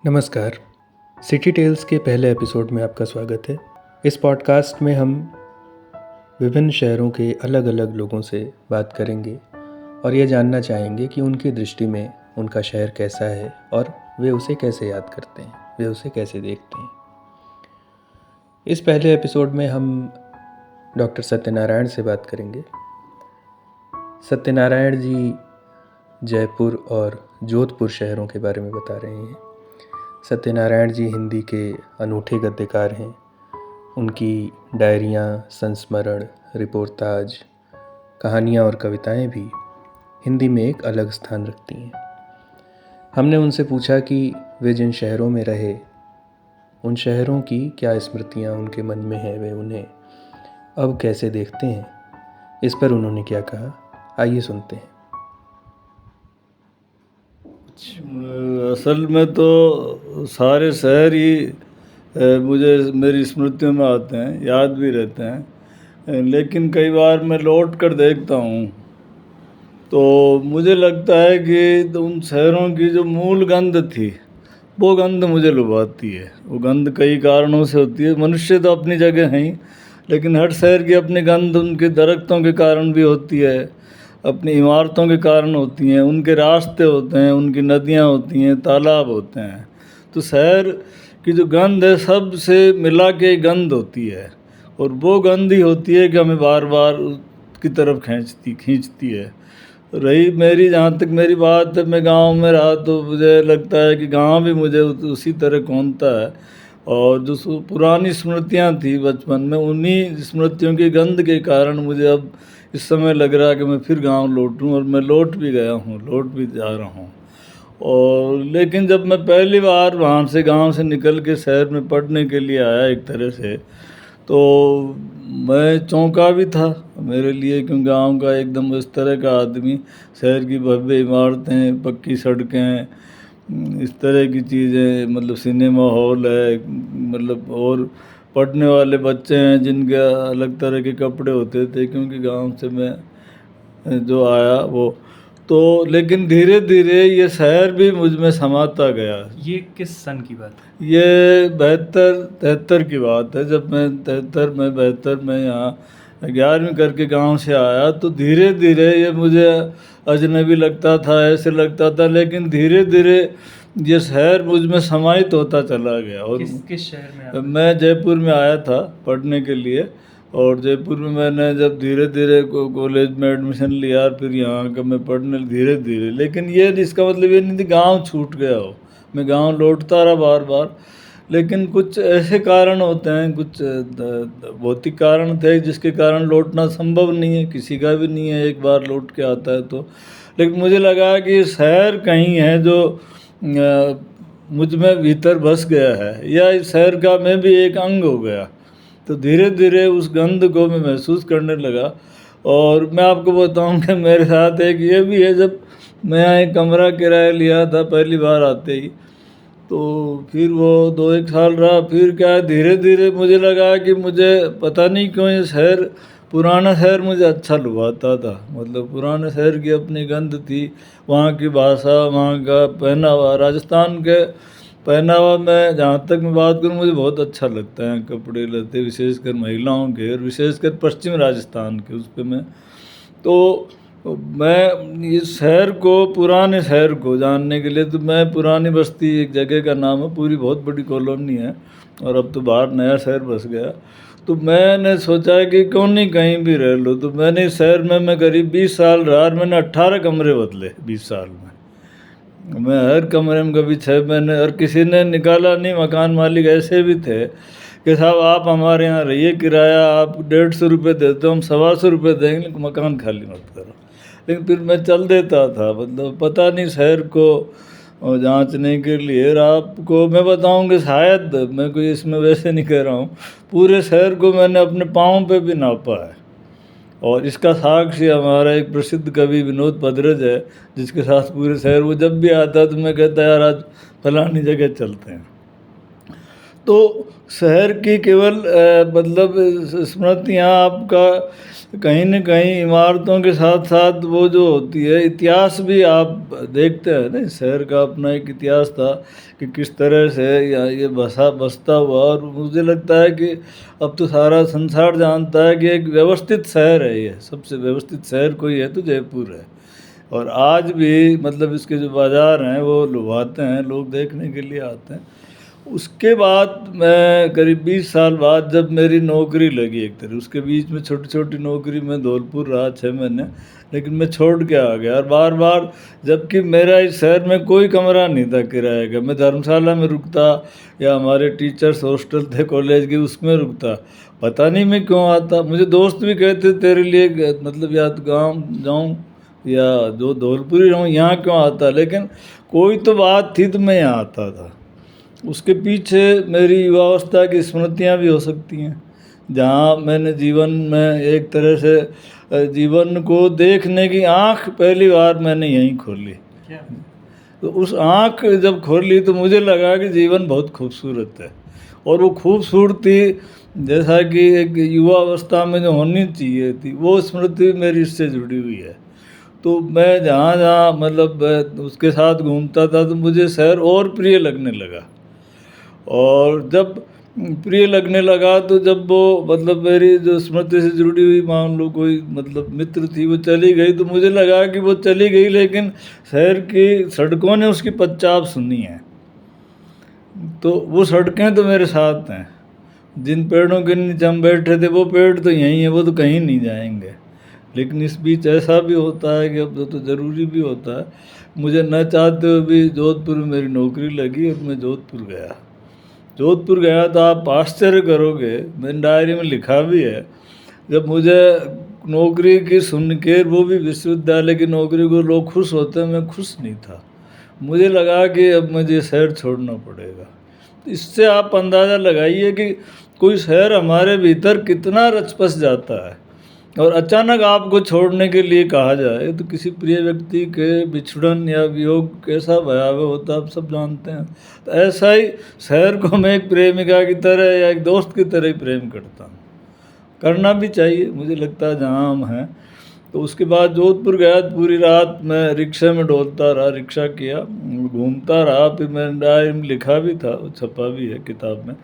नमस्कार। City tales के पहले एपिसोड में आपका स्वागत है। इस पॉडकास्ट में हम विभिन्न शहरों के अलग अलग लोगों से बात करेंगे और ये जानना चाहेंगे कि उनकी दृष्टि में उनका शहर कैसा है और वे उसे कैसे याद करते हैं, वे उसे कैसे देखते हैं। इस पहले एपिसोड में हम डॉक्टर सत्यनारायण से बात करेंगे। सत्यनारायण जी जयपुर और जोधपुर शहरों के बारे में बता रहे हैं। सत्यनारायण जी हिंदी के अनूठे गद्यकार हैं। उनकी डायरियाँ, संस्मरण, रिपोर्टाज, कहानियाँ और कविताएं भी हिंदी में एक अलग स्थान रखती हैं। हमने उनसे पूछा कि वे जिन शहरों में रहे, उन शहरों की क्या स्मृतियाँ उनके मन में हैं, वे उन्हें अब कैसे देखते हैं। इस पर उन्होंने क्या कहा, आइए सुनते हैं। असल में तो सारे शहर ही मुझे मेरी स्मृतियों में आते हैं, याद भी रहते हैं, लेकिन कई बार मैं लौट कर देखता हूँ तो मुझे लगता है कि उन शहरों की जो मूल गंध थी वो गंध मुझे लुभाती है। वो गंध कई कारणों से होती है। मनुष्य तो अपनी जगह हैं ही, लेकिन हर शहर की अपनी गंध उनके दरख्तों के कारण भी होती है, अपनी इमारतों के कारण होती हैं, उनके रास्ते होते हैं, उनकी नदियाँ होती हैं, तालाब होते हैं। तो शहर की जो गंध है सबसे मिला के गंध होती है, और वो गंध ही होती है कि हमें बार बार उसकी तरफ खींचती है। रही मेरी, जहाँ तक मेरी बात है, मैं गांव में रहा तो मुझे लगता है कि गांव भी मुझे उसी तरह कौंधता है। और जो पुरानी स्मृतियाँ थी बचपन में, उन्हीं स्मृतियों की गंध के कारण मुझे अब इस समय लग रहा है कि मैं फिर गांव लौटूं, और मैं लौट भी गया हूँ, लौट भी जा रहा हूँ। और लेकिन जब मैं पहली बार वहाँ से, गांव से निकल के शहर में पढ़ने के लिए आया एक तरह से, तो मैं चौंका भी था मेरे लिए, क्योंकि गांव का एकदम इस तरह का आदमी, शहर की भव्य इमारतें, पक्की सड़कें, इस तरह की चीज़ें, मतलब सिनेमा हॉल है, मतलब और पढ़ने वाले बच्चे हैं जिनके अलग तरह के कपड़े होते थे, क्योंकि गांव से मैं जो आया वो तो। लेकिन धीरे धीरे ये शहर भी मुझ में समाता गया। ये किस सन की बात है? ये 72-73 की बात है। जब मैं 73 में यहाँ 11वीं करके गांव से आया, तो धीरे धीरे ये मुझे अजनबी लगता था, ऐसे लगता था, लेकिन धीरे धीरे ये शहर मुझ में समाहित होता चला गया। और किस शहर में मैं जयपुर में आया था पढ़ने के लिए, और जयपुर में मैंने जब धीरे धीरे कॉलेज में एडमिशन लिया, फिर यहाँ का मैं पढ़ने धीरे धीरे, लेकिन ये इसका मतलब ये नहीं थी गाँव छूट गया हो, मैं गांव लौटता रहा बार बार। लेकिन कुछ ऐसे कारण होते हैं, कुछ भौतिक कारण थे जिसके कारण लौटना संभव नहीं है, किसी का भी नहीं है एक बार लौट के आता है तो। लेकिन मुझे लगा कि शहर कहीं है जो मुझ में भीतर बस गया है, या इस शहर का मैं भी एक अंग हो गया। तो धीरे धीरे उस गंध को मैं महसूस करने लगा। और मैं आपको बताऊं कि मेरे साथ एक ये भी है, जब मैं यहाँ एक कमरा किराया लिया था पहली बार आते ही, तो फिर वो 2-1 साल रहा। फिर क्या है, धीरे धीरे मुझे लगा कि मुझे पता नहीं क्यों ये शहर, पुराना शहर मुझे अच्छा लुभाता था। मतलब पुराने शहर की अपनी गंध थी, वहाँ की भाषा, वहाँ का पहनावा, राजस्थान के पहनावा में जहाँ तक मैं बात करूँ मुझे बहुत अच्छा लगता है, कपड़े लत्ते, विशेषकर महिलाओं के, और विशेषकर पश्चिम राजस्थान के, उस पर मैं तो मैं इस शहर को, पुराने शहर को जानने के लिए, तो मैं पुरानी बस्ती, एक जगह का नाम है, पूरी बहुत बड़ी कॉलोनी है, और अब तो बाहर नया शहर बस गया। तो मैंने सोचा कि क्यों नहीं कहीं भी रह लो। तो मैंने इस शहर में मैं करीब 20 साल रहा, और मैंने 18 कमरे बदले 20 साल में। मैं हर कमरे में कभी 6 महीने, और किसी ने निकाला नहीं। मकान मालिक ऐसे भी थे कि साहब आप हमारे यहाँ रहिए, किराया आप 150 रुपये देते हो, हम 125 रुपये देंगे, मकान खाली मत करो। लेकिन फिर मैं चल देता था, मतलब पता नहीं शहर को जांचने के लिए। और आपको मैं बताऊं कि शायद, मैं कोई इसमें वैसे नहीं कह रहा हूँ, पूरे शहर को मैंने अपने पाँव पे भी नापा है। और इसका साक्षी हमारा एक प्रसिद्ध कवि विनोद भद्रज है, जिसके साथ पूरे शहर, वो जब भी आता तो मैं कहता यार आज फलानी जगह चलते हैं। तो शहर की केवल मतलब स्मृतियाँ आपका कहीं न कहीं इमारतों के साथ साथ वो जो होती है इतिहास भी आप देखते हैं ना, शहर का अपना एक इतिहास था कि किस तरह से ये बसता हुआ। और मुझे लगता है कि अब तो सारा संसार जानता है कि एक व्यवस्थित शहर है, ये सबसे व्यवस्थित शहर कोई है तो जयपुर है। और आज भी मतलब इसके जो बाज़ार हैं वो लुभाते हैं, लोग देखने के लिए आते हैं। उसके बाद मैं करीब 20 साल बाद जब मेरी नौकरी लगी एक तरह, उसके बीच में छोटी छोटी नौकरी में धौलपुर रहा 6 महीने, लेकिन मैं छोड़ के आ गया। और बार बार, जबकि मेरा इस शहर में कोई कमरा नहीं था किराए का, मैं धर्मशाला में रुकता या हमारे टीचर्स हॉस्टल थे कॉलेज के उसमें रुकता। पता नहीं मैं क्यों आता, मुझे दोस्त भी कहते तेरे लिए मतलब या तो गाँव जाऊँ या जो धौलपुर ही रहूँ, यहाँ क्यों आता, लेकिन कोई तो बात थी तो मैं यहाँ आता था। उसके पीछे मेरी युवावस्था की स्मृतियाँ भी हो सकती हैं, जहाँ मैंने जीवन में एक तरह से जीवन को देखने की आँख पहली बार मैंने यहीं खोली। तो उस आँख जब खोली तो मुझे लगा कि जीवन बहुत खूबसूरत है। और वो खूबसूरती जैसा कि एक युवा अवस्था में जो होनी चाहिए थी, वो स्मृति मेरी इससे जुड़ी हुई है। तो मैं जहाँ जहाँ मतलब उसके साथ घूमता था तो मुझे शहर और प्रिय लगने लगा। और जब प्रिय लगने लगा तो जब वो मतलब मेरी जो स्मृति से जुड़ी हुई मान लो कोई मतलब मित्र थी वो चली गई, तो मुझे लगा कि वो चली गई लेकिन शहर की सड़कों ने उसकी पदचाप सुनी है। तो वो सड़कें तो मेरे साथ हैं, जिन पेड़ों के नीचे हम बैठे थे वो पेड़ तो यहीं हैं, वो तो कहीं नहीं जाएंगे। लेकिन इस बीच ऐसा भी होता है कि अब तो ज़रूरी भी होता है, मुझे न चाहते हुए भी जोधपुर में मेरी नौकरी लगी और मैं जोधपुर गया। जोधपुर गया तो आप आश्चर्य करोगे, मैंने डायरी में लिखा भी है, जब मुझे नौकरी की सुन के, वो भी विश्वविद्यालय की नौकरी को लोग खुश होते हैं, मैं खुश नहीं था। मुझे लगा कि अब मुझे शहर छोड़ना पड़ेगा। इससे आप अंदाज़ा लगाइए कि कोई शहर हमारे भीतर कितना रचपस जाता है। और अचानक आपको छोड़ने के लिए कहा जाए तो किसी प्रिय व्यक्ति के बिछड़न या वियोग कैसा भयावह होता है आप सब जानते हैं। तो ऐसा ही शहर को मैं एक प्रेमिका की तरह या एक दोस्त की तरह ही प्रेम करता हूँ, करना भी चाहिए मुझे लगता है जहाँ हम हैं। तो उसके बाद जोधपुर गया तो पूरी रात मैं रिक्शे में डोलता रहा, रिक्शा किया, घूमता रहा। फिर मैंने डायरी में लिखा भी था, वो छपा भी है किताब में,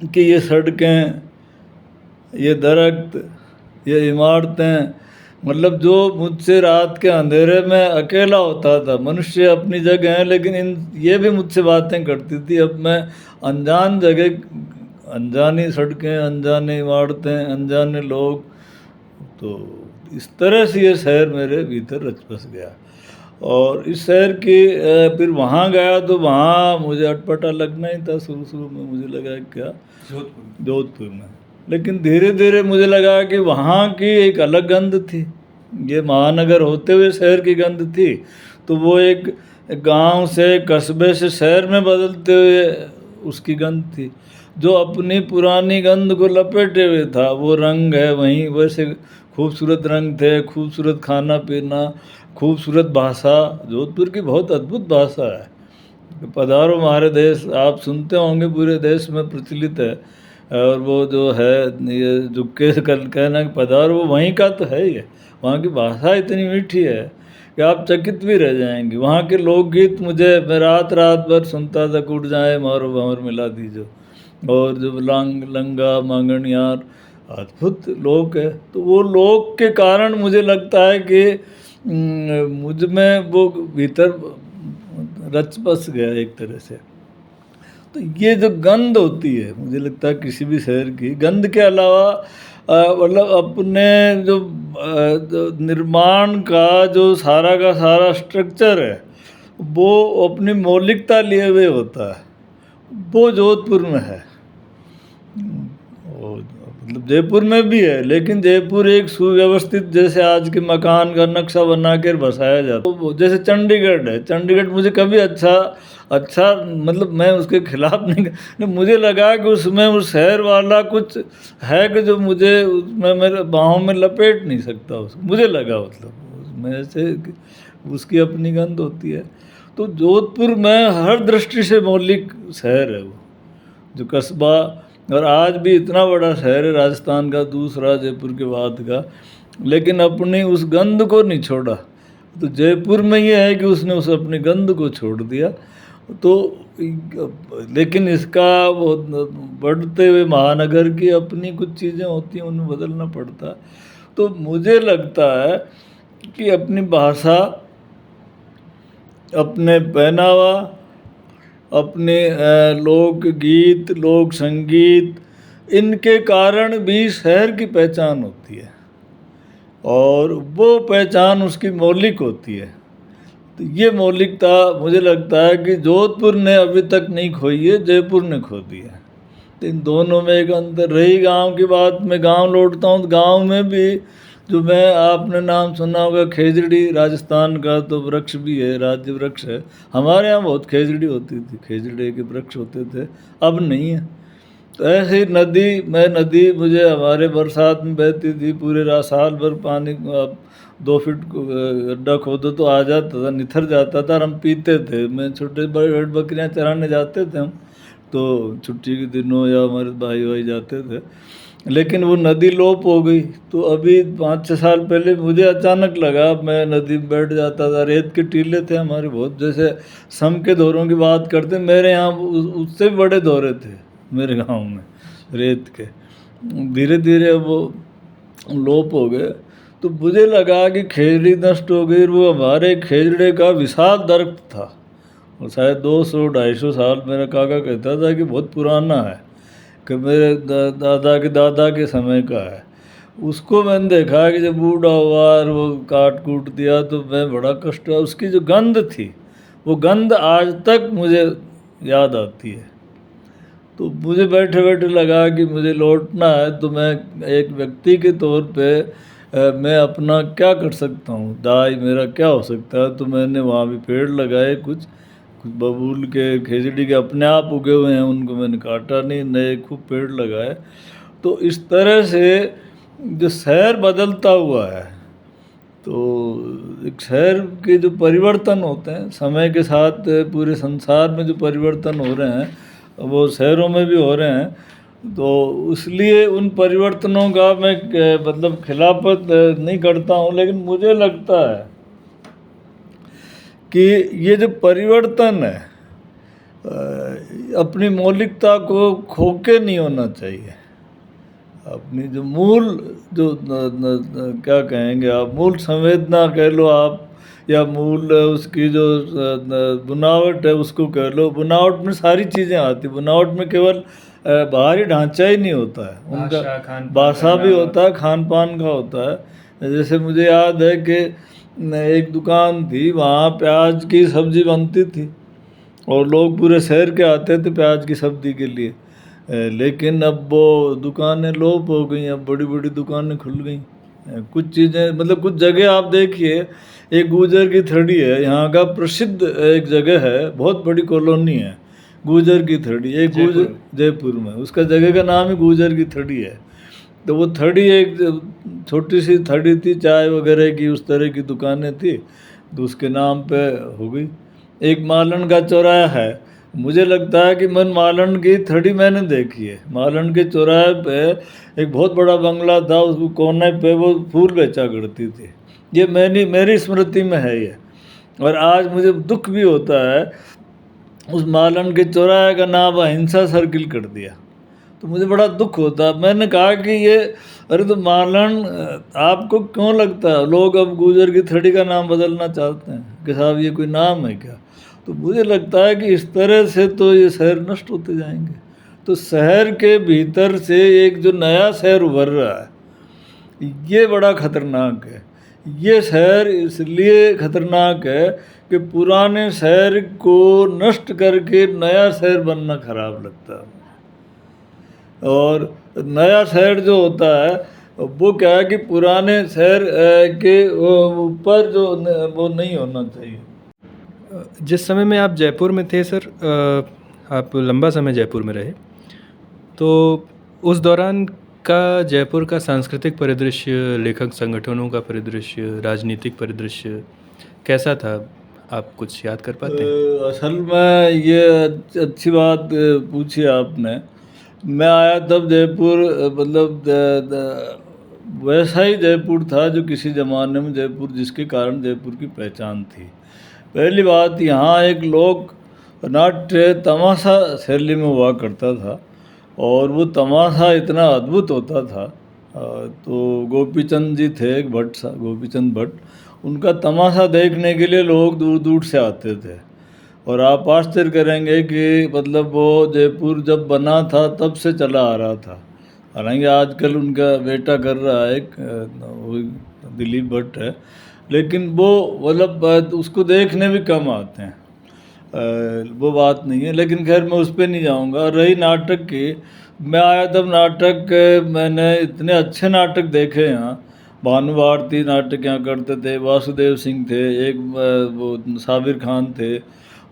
कि ये सड़कें, ये दरख्त, ये इमारतें, मतलब जो मुझसे रात के अंधेरे में अकेला होता था, मनुष्य अपनी जगह है लेकिन ये भी मुझसे बातें करती थी। अब मैं अनजान जगह, अनजानी सड़कें, अनजानी इमारतें, अनजाने लोग, तो इस तरह से ये शहर मेरे भीतर रच बस गया। और इस शहर की फिर वहाँ गया तो वहाँ मुझे अटपटा लगना ही था। शुरू शुरू में मुझे लगा क्या जोधपुर में, लेकिन धीरे धीरे मुझे लगा कि वहाँ की एक अलग गंध थी, ये महानगर होते हुए शहर की गंध थी। तो वो एक गांव से, कस्बे से शहर में बदलते हुए उसकी गंध थी, जो अपनी पुरानी गंध को लपेटे हुए था। वो रंग है वहीं, वैसे खूबसूरत रंग थे, खूबसूरत खाना पीना, खूबसूरत भाषा। जोधपुर की बहुत अद्भुत भाषा है। पधारो हमारे देश, आप सुनते होंगे, पूरे देश में प्रचलित है। और वो जो है ये जुक्के कल कहना कि पधारो, वो वहीं का तो है ही है। वहाँ की भाषा इतनी मीठी है कि आप चकित भी रह जाएंगे। वहाँ के लोकगीत मुझे, मैं रात रात भर सुनता था। कुट जाए मारो भंवर मिला दीजो, और जो लंगा मांगण यार, अद्भुत लोक है। तो वो लोक के कारण मुझे लगता है कि मुझ में वो भीतर रच बस गया एक तरह से। तो ये जो गंध होती है, मुझे लगता है किसी भी शहर की गंध के अलावा मतलब अपने जो निर्माण का जो सारा का सारा स्ट्रक्चर है, वो अपनी मौलिकता लिए हुए होता है, वो जोधपुर में है। मतलब जयपुर में भी है, लेकिन जयपुर एक सुव्यवस्थित, जैसे आज के मकान का नक्शा बना कर बसाया जाता है, जैसे चंडीगढ़ है। चंडीगढ़ मुझे कभी अच्छा मतलब मैं उसके खिलाफ नहीं, मुझे लगा कि उसमें उस शहर वाला कुछ है कि जो मुझे उसमें मेरे बाहों में लपेट नहीं सकता उसको, मुझे लगा। मतलब उसमें से उसकी अपनी गंध होती है। तो जोधपुर में हर दृष्टि से मौलिक शहर है वो। जो कस्बा, और आज भी इतना बड़ा शहर है राजस्थान का, दूसरा जयपुर के बाद का, लेकिन अपनी उस गंध को नहीं छोड़ा। तो जयपुर में ये है कि उसने उस अपनी गंध को छोड़ दिया। तो लेकिन इसका वो बढ़ते हुए महानगर की अपनी कुछ चीज़ें होती हैं, उन्हें बदलना पड़ता है। तो मुझे लगता है कि अपनी भाषा, अपने पहनावा, अपने लोक गीत, लोक संगीत, इनके कारण भी शहर की पहचान होती है, और वो पहचान उसकी मौलिक होती है। तो ये मौलिकता मुझे लगता है कि जोधपुर ने अभी तक नहीं खोई है, जयपुर ने खो दी है। तो इन दोनों में एक अंतर। रही गांव की बात, मैं गांव लौटता हूँ तो गांव में भी जो आपने नाम सुना होगा खेजड़ी, राजस्थान का तो वृक्ष भी है, राज्य वृक्ष है। हमारे यहाँ बहुत खेजड़ी होती थी, खेजड़े के वृक्ष होते थे, अब नहीं है। तो ऐसे ही नदी मुझे हमारे बरसात में बहती थी, पूरे साल भर पानी 2 फीट गड्ढा खोदो तो आ जाता था, निथर जाता था, और हम पीते थे। मैं छोटे बड़े बकरियाँ चराने जाते थे हम, तो छुट्टी के दिनों या हमारे भाई जाते थे, लेकिन वो नदी लोप हो गई। तो अभी 5-6 साल पहले मुझे अचानक लगा, मैं नदी में बैठ जाता था, रेत के टीले थे हमारे बहुत, जैसे सम के दौरों की बात करते, मेरे यहाँ उससे भी बड़े दौरे थे मेरे गांव में रेत के। धीरे धीरे वो लोप हो गए। तो मुझे लगा कि खेजड़ी नष्ट हो गई। वो हमारे खेजड़े का विशाल दरख्त था, और शायद 200-250 साल, मेरा काका कहता था कि बहुत पुराना है, कि मेरे दादा के दादा के समय का है। उसको मैंने देखा कि जब बूढ़ा हुआ और वो काट कूट दिया तो मैं बड़ा कष्ट हुआ। उसकी जो गंध थी, वो गंध आज तक मुझे याद आती है। तो मुझे बैठे बैठे लगा कि मुझे लौटना है, तो मैं एक व्यक्ति के तौर पे मैं अपना क्या कर सकता हूँ, दाई मेरा क्या हो सकता है। तो मैंने वहाँ भी पेड़ लगाए, कुछ बबूल के, खेजड़ी के अपने आप उगे हुए हैं, उनको मैंने काटा नहीं, नए खूब पेड़ लगाए। तो इस तरह से जो शहर बदलता हुआ है, तो एक शहर के जो परिवर्तन होते हैं समय के साथ, पूरे संसार में जो परिवर्तन हो रहे हैं वो शहरों में भी हो रहे हैं। तो इसलिए उन परिवर्तनों का मैं मतलब खिलाफत नहीं करता हूँ, लेकिन मुझे लगता है कि ये जो परिवर्तन है अपनी मौलिकता को खो के नहीं होना चाहिए। अपनी जो मूल जो क्या कहेंगे आप, मूल संवेदना कह लो आप, या मूल उसकी जो बुनावट है उसको कह लो। बुनावट में सारी चीज़ें आती, बुनावट में केवल बाहरी ढांचा ही नहीं होता है, उनका भाषा भी होता है, खान पान का होता है। जैसे मुझे याद है कि एक दुकान थी, वहाँ प्याज की सब्ज़ी बनती थी, और लोग पूरे शहर के आते थे प्याज की सब्ज़ी के लिए। लेकिन अब वो दुकानें लोप हो गई, अब बड़ी बड़ी दुकानें खुल गई। कुछ चीज़ें मतलब कुछ जगह आप देखिए, एक गुजर की थड़ी है, यहाँ का प्रसिद्ध एक जगह है, बहुत बड़ी कॉलोनी है गुजर की थड़ी, एक गुजर जयपुर में, उसका जगह का नाम ही गुजर की थड़ी है। तो वो थड़ी एक छोटी सी थड़ी थी, चाय वगैरह की उस तरह की दुकानें थी, तो उसके नाम पे हो गई। एक मालन का चौराहा है, मुझे लगता है कि मन मालन की थड़ी मैंने देखी है। मालन के चौराहे पे एक बहुत बड़ा बंगला था, उस कोने पे वो फूल बेचा करती थी। ये मेरी स्मृति में है ये। और आज मुझे दुख भी होता है, उस मालन के चौराहे का नाम अहिंसा सर्किल कर दिया, तो मुझे बड़ा दुख होता है। मैंने कहा कि ये अरे तो मालन आपको क्यों लगता है लोग अब गुजर की थड़ी का नाम बदलना चाहते हैं कि साहब ये कोई नाम है क्या? तो मुझे लगता है कि इस तरह से तो ये शहर नष्ट होते जाएंगे। तो शहर के भीतर से एक जो नया शहर उभर रहा है, ये बड़ा खतरनाक है। ये शहर इसलिए खतरनाक है कि पुराने शहर को नष्ट करके नया शहर बनना खराब लगता है। और नया शहर जो होता है वो क्या है कि पुराने शहर के ऊपर जो वो नहीं होना चाहिए। जिस समय में आप जयपुर में थे सर, आप लंबा समय जयपुर में रहे, तो उस दौरान का जयपुर का सांस्कृतिक परिदृश्य, लेखक संगठनों का परिदृश्य, राजनीतिक परिदृश्य कैसा था? आप कुछ याद कर पाते हैं? असल में ये अच्छी बात पूछी आपने। मैं आया तब जयपुर मतलब वैसा ही जयपुर था जो किसी ज़माने में जयपुर, जिसके कारण जयपुर की पहचान थी। पहली बात, यहाँ एक लोक नाट्य तमाशा शैली में हुआ करता था और वो तमाशा इतना अद्भुत होता था। तो गोपीचंद जी थे, एक भट्ट गोपीचंद भट्ट, उनका तमाशा देखने के लिए लोग दूर दूर से आते थे। और आप आश्चर्य करेंगे कि मतलब वो जयपुर जब बना था तब से चला आ रहा था। हालांकि आजकल उनका बेटा कर रहा है, वो दिलीप भट्ट है, लेकिन वो मतलब उसको देखने भी कम आते हैं। वो बात नहीं है, लेकिन खैर मैं उस पर नहीं जाऊंगा। रही नाटक की, मैं आया तब नाटक, मैंने इतने अच्छे नाटक देखे यहाँ। भानु भारती नाटक यहाँ करते थे, वासुदेव सिंह थे, एक वो साबिर खान थे,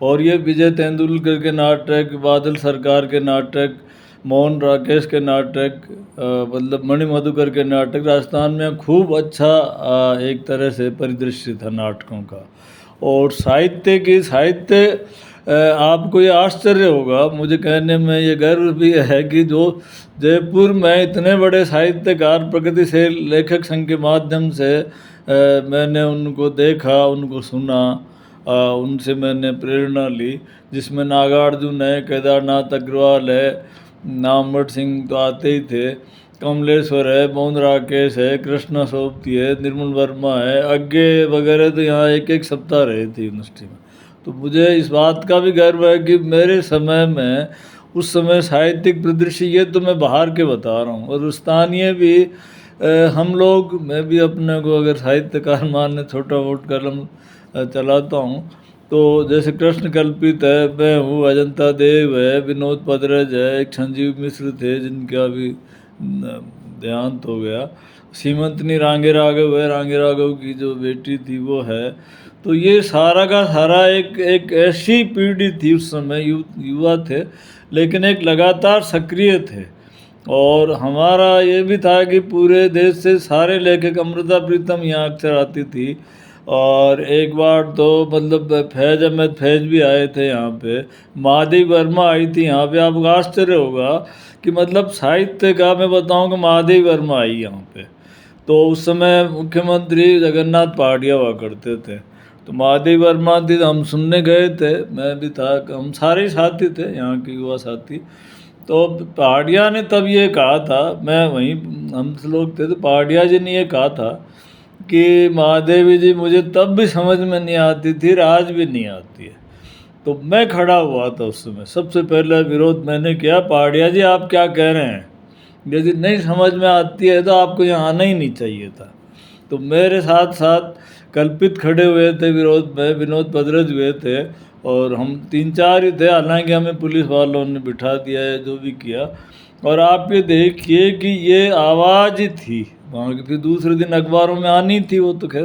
और ये विजय तेंदुलकर के नाटक, बादल सरकार के नाटक, मोहन राकेश के नाटक, मतलब मणि मधुकर के नाटक। राजस्थान में खूब अच्छा एक तरह से परिदृश्य था नाटकों का। और साहित्य आपको ये आश्चर्य होगा, मुझे कहने में ये गर्व भी है कि जो जयपुर में इतने बड़े साहित्यकार, प्रगतिशील लेखक संघ के माध्यम से मैंने उनको देखा, उनको सुना, उनसे मैंने प्रेरणा ली, जिसमें नागार्जुन है, केदारनाथ अग्रवाल है, नामवट सिंह तो आते ही थे, कमलेश्वर है, मोहन राकेश है, कृष्णा सोबती है, निर्मल वर्मा है, अज्ञे वगैरह तो यहाँ एक एक सप्ताह रहे थे यूनिवर्सिटी में। तो मुझे इस बात का भी गर्व है कि मेरे समय में, उस समय साहित्यिक परिदृश्य, ये तो मैं बाहर के बता रहा हूँ, और स्थानीय भी हम लोग, मैं भी अपने को अगर साहित्यकार मानने, छोटा मोट कलम चलाता हूँ, तो जैसे कृष्ण कल्पित है, मैं हूँ, अजंता देव है, विनोद पदरज है, एक संजीव मिश्र थे जिनका भी देहांत हो गया, सीमंतनी रांगे राघव है, रांगे राघव की जो बेटी थी वो है। तो ये सारा का सारा एक ऐसी पीढ़ी थी उस समय, युवा थे, लेकिन एक लगातार सक्रिय थे। और हमारा ये भी था कि पूरे देश से सारे लेखक, अमृता प्रीतम यहाँ अक्सर आती थी, और एक बार तो मतलब फैज़ अहमद फैज़ भी आए थे यहाँ पे, महादेवी वर्मा आई थी यहाँ पे। आपको आश्चर्य होगा कि मतलब साहित्य का मैं बताऊँ कि महादेवी वर्मा आई यहाँ पे। तो उस समय मुख्यमंत्री जगन्नाथ पहाड़िया हुआ करते थे, तो महादेवी वर्मा थी, हम सुनने गए थे, मैं भी था, हम सारे साथी थे यहाँ के युवा साथी। तो पहाड़िया ने तब ये कहा था, मैं वहीं, हम लोग थे, तो पहाड़िया जी ने ये कहा था कि महादेवी जी मुझे तब भी समझ में नहीं आती थी, आज भी नहीं आती है। तो मैं खड़ा हुआ था उस समय, सबसे पहले विरोध मैंने किया, पहाड़िया जी आप क्या कह रहे हैं, यदि नहीं समझ में आती है तो आपको यहाँ आना ही नहीं चाहिए था। तो मेरे साथ साथ कल्पित खड़े हुए थे विरोध में, विनोद पदरज हुए थे, और हम 3-4 ही थे, हालांकि हमें पुलिस वालों ने बिठा दिया है, जो भी किया। और आप ये देखिए कि ये आवाज़ ही थी वहाँ की, फिर दूसरे दिन अखबारों में आनी थी वो तो खैर।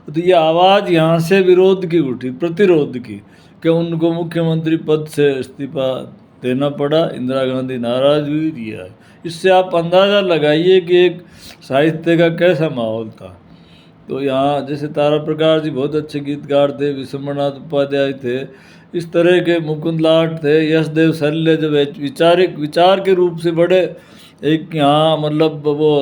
तो ये आवाज़ यहाँ से विरोध की उठी, प्रतिरोध की, कि उनको मुख्यमंत्री पद से इस्तीफा देना पड़ा, इंदिरा गांधी नाराज़ हुई, दिया है। इससे आप अंदाज़ा लगाइए कि एक साहित्य का कैसा माहौल था। तो यहाँ जैसे तारा प्रकाश जी बहुत अच्छे गीतकार थे, विश्वनाथ उपाध्याय थे, इस तरह के मुकुंद लाट थे, यशदेव शल्य जो विचार के रूप से बड़े एक यहाँ मतलब वो,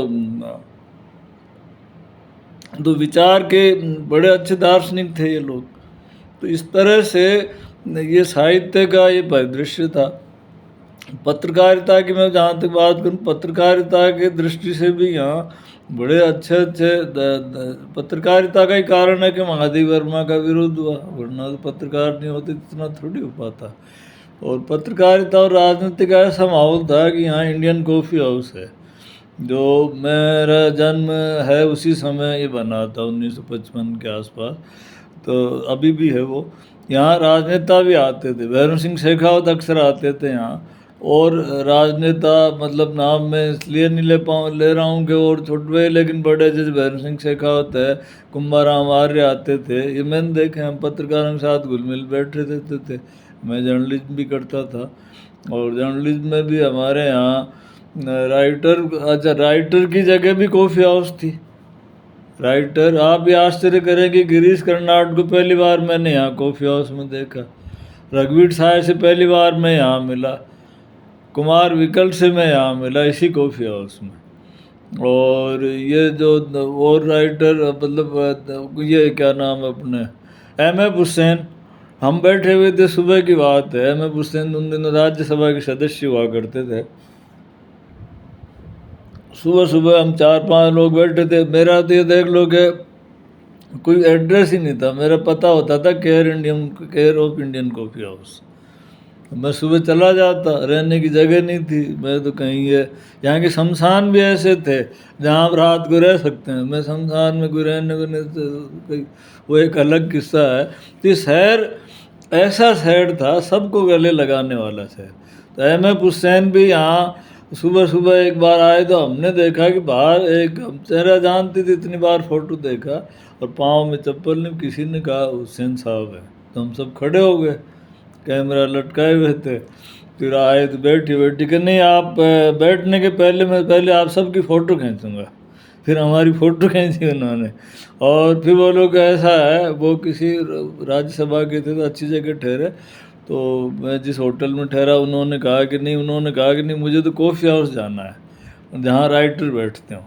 तो विचार के बड़े अच्छे दार्शनिक थे ये लोग। तो इस तरह से ये साहित्य का ये परिदृश्य था। पत्रकारिता की मैं जहाँ तक बात करूँ, पत्रकारिता के दृष्टि से भी यहाँ बड़े अच्छे पत्रकारिता का ही कारण है कि महादेवी वर्मा का विरोध हुआ, वरना तो पत्रकार नहीं होते इतना थोड़ी हो पाता। और पत्रकारिता और राजनीति का ऐसा माहौल था कि यहाँ इंडियन कॉफ़ी हाउस है, जो मेरा जन्म है उसी समय ये बना था, 1955 के आसपास, तो अभी भी है वो। यहाँ राजनेता भी आते थे, भैरव सिंह शेखावत अक्सर आते थे यहाँ। और राजनेता मतलब नाम मैं इसलिए नहीं ले रहा हूँ कि और छोटे, लेकिन बड़े जैसे भैरव सिंह शेखावत है, कुंभाराम आर्य आते थे, ये मैंने देखे। हम पत्रकारों के साथ घुल मिल बैठे रहते थे। मैं जर्नलिज्म भी करता था, और जर्नलिज्म में भी हमारे यहाँ राइटर की जगह भी कॉफ़ी हाउस थी। राइटर। आप भी आश्चर्य करेंगे, गिरीश कर्नाड को पहली बार मैंने यहाँ कॉफ़ी हाउस में देखा, रघुवीर साय से पहली बार मैं यहाँ मिला, कुमार विकल से मैं यहाँ मिला इसी कॉफ़ी हाउस में। और ये जो और राइटर मतलब ये क्या नाम है अपने एम.एफ. हुसैन, हम बैठे हुए थे, सुबह की बात है, एम.एफ. हुसैन उन दिनों राज्यसभा के सदस्य हुआ करते थे। सुबह सुबह हम 4-5 लोग बैठे थे। मेरा तो ये देख लो कि कोई एड्रेस ही नहीं था, मेरा पता होता था care of Indian coffee house. मैं सुबह चला जाता, रहने की जगह नहीं थी, मैं तो कहीं ये यहाँ के शमशान भी ऐसे थे जहाँ आप रात को रह सकते हैं, मैं शमशान में कोई रहने को नहीं, वो एक अलग किस्सा है। तो शहर ऐसा शहर था, सबको गले लगाने वाला शहर। तो एम.एफ. हुसैन भी यहाँ सुबह सुबह एक बार आए तो हमने देखा कि बाहर एक चेहरा जानती थी, इतनी बार फोटो देखा और पाँव में चप्पल नहीं, किसी ने कहा हुसैन साहब है, तो हम सब खड़े हो गए, कैमरा लटकाए हुए थे। फिर आए तो बैठी कि नहीं आप बैठने के पहले आप सबकी फ़ोटो खींचूँगा। फिर हमारी फ़ोटो खींची उन्होंने, और फिर वो लोग ऐसा है, वो किसी राज्यसभा के थे तो अच्छी जगह ठहरे, तो मैं जिस होटल में ठहरा उन्होंने कहा कि नहीं मुझे तो कॉफ़ी हाउस जाना है जहाँ राइटर बैठते हो।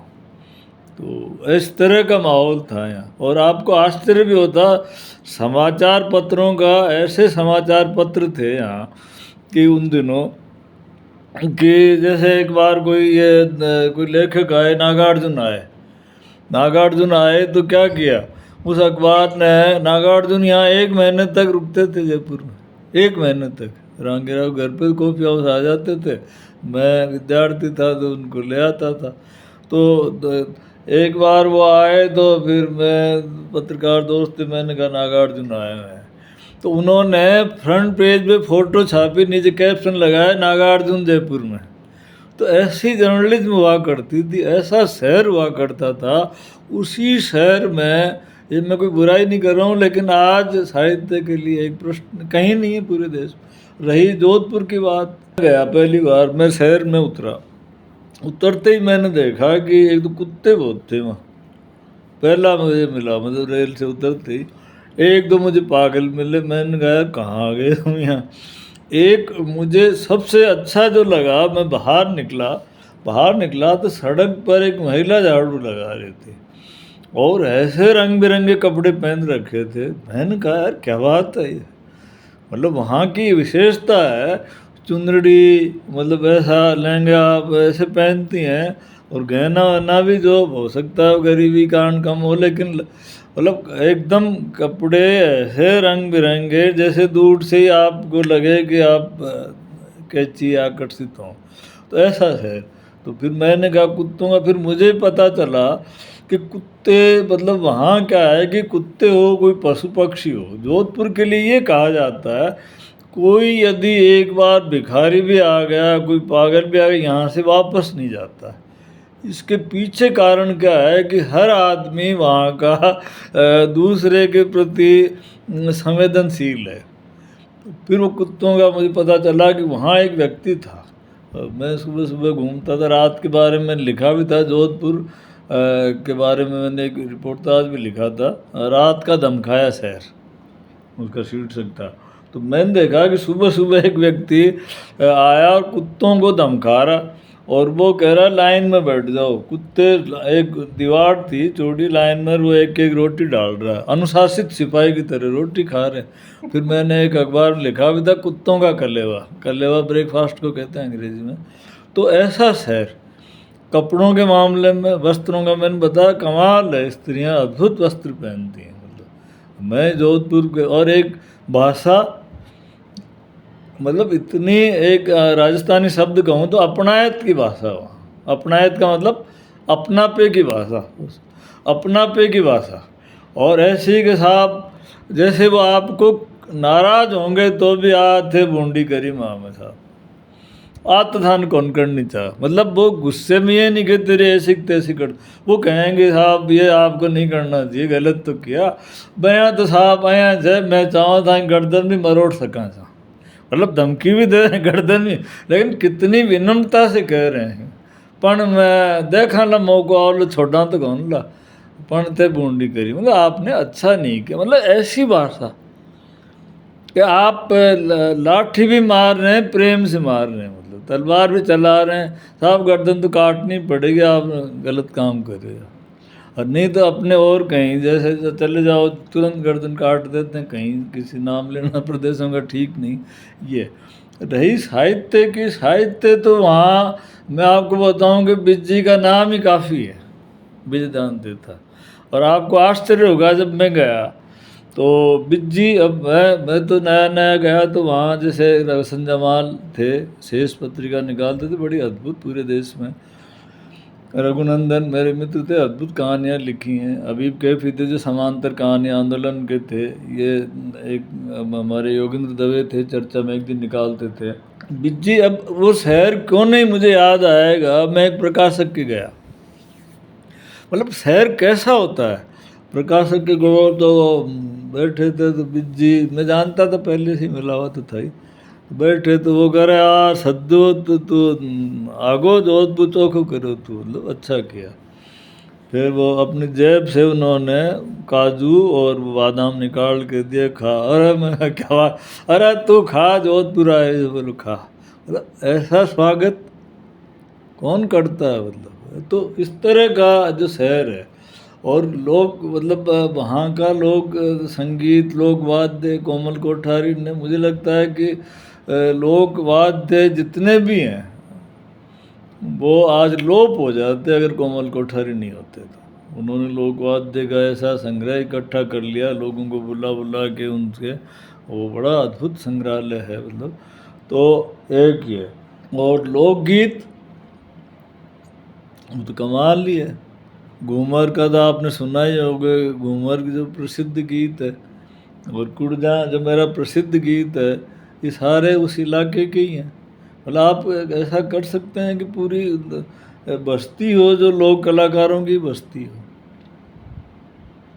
तो इस तरह का माहौल था यहाँ। और आपको आश्चर्य भी होता, समाचार पत्रों का, ऐसे समाचार पत्र थे यहाँ कि उन दिनों कि जैसे एक बार कोई लेखक आए, नागार्जुन आए तो क्या किया उस अखबार ने, नागार्जुन यहाँ 1 महीने तक रुकते थे जयपुर में, 1 महीने तक रांगीराव घर पे कॉफ़ी हाउस आ जाते थे। मैं विद्यार्थी था तो उनको ले आता था। तो एक बार वो आए तो फिर मैं पत्रकार दोस्त थे, मैंने कहा नागार्जुन आए हैं, तो उन्होंने फ्रंट पेज पे फ़ोटो छापी, नीचे कैप्शन लगाया नागार्जुन जयपुर में। तो ऐसी जर्नलिज्म हुआ करती थी, ऐसा शहर हुआ करता था। उसी शहर में, ये मैं कोई बुराई नहीं कर रहा हूँ, लेकिन आज साहित्य के लिए एक प्रश्न कहीं नहीं है पूरे देश में। रही जोधपुर की बात, गया पहली बार मैं शहर में उतरते ही मैंने देखा कि एक तो कुत्ते बहुत थे वहाँ। पहला मुझे मिला, मतलब रेल से उतरते ही 1-2 मुझे पागल मिले, मैंने कहा कहाँ आ गए तुम यहाँ। एक मुझे सबसे अच्छा जो लगा, मैं बाहर निकला तो सड़क पर एक महिला झाड़ू लगा रही थी और ऐसे रंग बिरंगे कपड़े पहन रखे थे। मैंने कहा यार क्या बात है ये, मतलब वहाँ की विशेषता है, चुंदड़ी मतलब ऐसा लहंगा ऐसे पहनती हैं, और गहना वहना भी जो हो सकता है गरीबी कारण कम हो, लेकिन मतलब एकदम कपड़े ऐसे रंग बिरंगे जैसे दूर से ही आपको लगे कि आप कैची आकर्षित हों, तो ऐसा है। तो फिर मैंने कहा कुत्तों का, फिर मुझे पता चला कि कुत्ते मतलब वहाँ क्या है कि कुत्ते हो कोई पशु पक्षी हो, जोधपुर के लिए ये कहा जाता है कोई यदि एक बार भिखारी भी आ गया, कोई पागल भी आ गया, यहाँ से वापस नहीं जाता। इसके पीछे कारण क्या है कि हर आदमी वहाँ का दूसरे के प्रति संवेदनशील है। फिर वो कुत्तों का मुझे पता चला कि वहाँ एक व्यक्ति था, मैं सुबह सुबह घूमता था, रात के बारे में लिखा भी था, जोधपुर के बारे में मैंने एक रिपोर्टाज भी लिखा था, रात का दमखाया शहर उसका शीर्षक था। तो मैंने देखा कि सुबह सुबह एक व्यक्ति आया और कुत्तों को धमका रहा, और वो कह रहा लाइन में बैठ जाओ। कुत्ते, एक दीवार थी चौड़ी, लाइन में वो एक एक रोटी डाल रहा है, अनुशासित सिपाही की तरह रोटी खा रहे। फिर मैंने एक अखबार में लिखा भी था कुत्तों का कलेवा ब्रेकफास्ट को कहते हैं अंग्रेजी में। तो ऐसा शहर, कपड़ों के मामले में, वस्त्रों का मैंने बताया कमाल है, स्त्रियां अद्भुत वस्त्र पहनती हैं। मतलब मैं जोधपुर के, और एक भाषा, मतलब इतनी, एक राजस्थानी शब्द कहूँ तो अपनायत की भाषा वहाँ, अपनायत का मतलब अपनापे की भाषा, अपनापे की भाषा। और ऐसे के साहब जैसे वो आपको नाराज होंगे तो भी आते बूंदी करी माँ में साहब, आत्मधान कौन करनी चाह, मतलब वो गुस्से में ये नहीं कि तेरे ऐसी तैसी कर, वो कहेंगे साहब ये आपको नहीं करना चाहिए, गलत तो किया बयां तो साहब आया जय मैं चाहूँ था गर्दन भी मरोड़ सका था, मतलब धमकी भी दे रहे हैं गर्दन भी, लेकिन कितनी विनम्रता से कह रहे हैं। पण मैं देखा ला मौका और छोड़ा तो कौन ला, पढ़ते बूंदी करी, मतलब आपने अच्छा नहीं किया। मतलब ऐसी भाषा कि आप लाठी भी मार रहे हैं, प्रेम से मार रहे हैं, मतलब तलवार भी चला रहे हैं, साहब गर्दन तो काटनी पड़ेगी, आप गलत काम कर रहे हो। और नहीं तो अपने और कहीं जैसे चले जाओ तुरंत गर्दन काट देते हैं, कहीं किसी नाम लेना प्रदेशों का ठीक नहीं। ये रही साहित्य की, साहित्य तो वहाँ मैं आपको बताऊं कि बिज्जी का नाम ही काफ़ी है, बिजदान था। और आपको आश्चर्य होगा जब मैं गया तो बिज्जी, अब मैं तो नया नया गया तो वहाँ जैसे रवसन जमाल थे, शेष पत्रिका निकालते थे, बड़ी अद्भुत पूरे देश में। रघुनंदन मेरे मित्र थे, अद्भुत कहानियाँ लिखी हैं। अबीब कैफी थे जो समांतर कहानी आंदोलन के थे। ये एक हमारे योगेंद्र दवे थे, चर्चा में एक दिन निकालते थे। बिज्जी, अब वो शहर क्यों नहीं मुझे याद आएगा, मैं एक प्रकाशक के गया, मतलब शहर कैसा होता है। प्रकाशक के गो तो बैठे थे, तो बिज्जी मैं जानता था, पहले से मिला हुआ तो था ही। बैठे तो वो कह रहे यार सद्दो तो तू आगो जोधपुर चौको करो तू, मतलब अच्छा किया। फिर वो अपनी जेब से उन्होंने काजू और बादाम निकाल के दिए, खा। अरे मैं क्या, अरे तू खा, जोधपुर आए, बोलो खा। मतलब ऐसा स्वागत कौन करता है, मतलब तो इस तरह का जो शहर है। और लोग, मतलब वहाँ का लोग संगीत, लोक वाद्य, कोमल कोठारी ने, मुझे लगता है कि लोक वाद्य जितने भी हैं वो आज लोप हो जाते अगर कोमल कोठारी नहीं होते तो। उन्होंने लोक वाद्य का ऐसा संग्रह इकट्ठा कर लिया, लोगों को बुला बुला के उनसे, वो बड़ा अद्भुत संग्रहालय है, मतलब तो एक ये। और लोकगीत वो तो कमाल ही है। घूमर का तो आपने सुना ही होगा, घूमर की जो प्रसिद्ध गीत है, और कुड़जा जो मेरा प्रसिद्ध गीत है, ये सारे उस इलाके के ही हैं। मतलब आप ऐसा कर सकते हैं कि पूरी बस्ती हो जो लोक कलाकारों की बस्ती हो।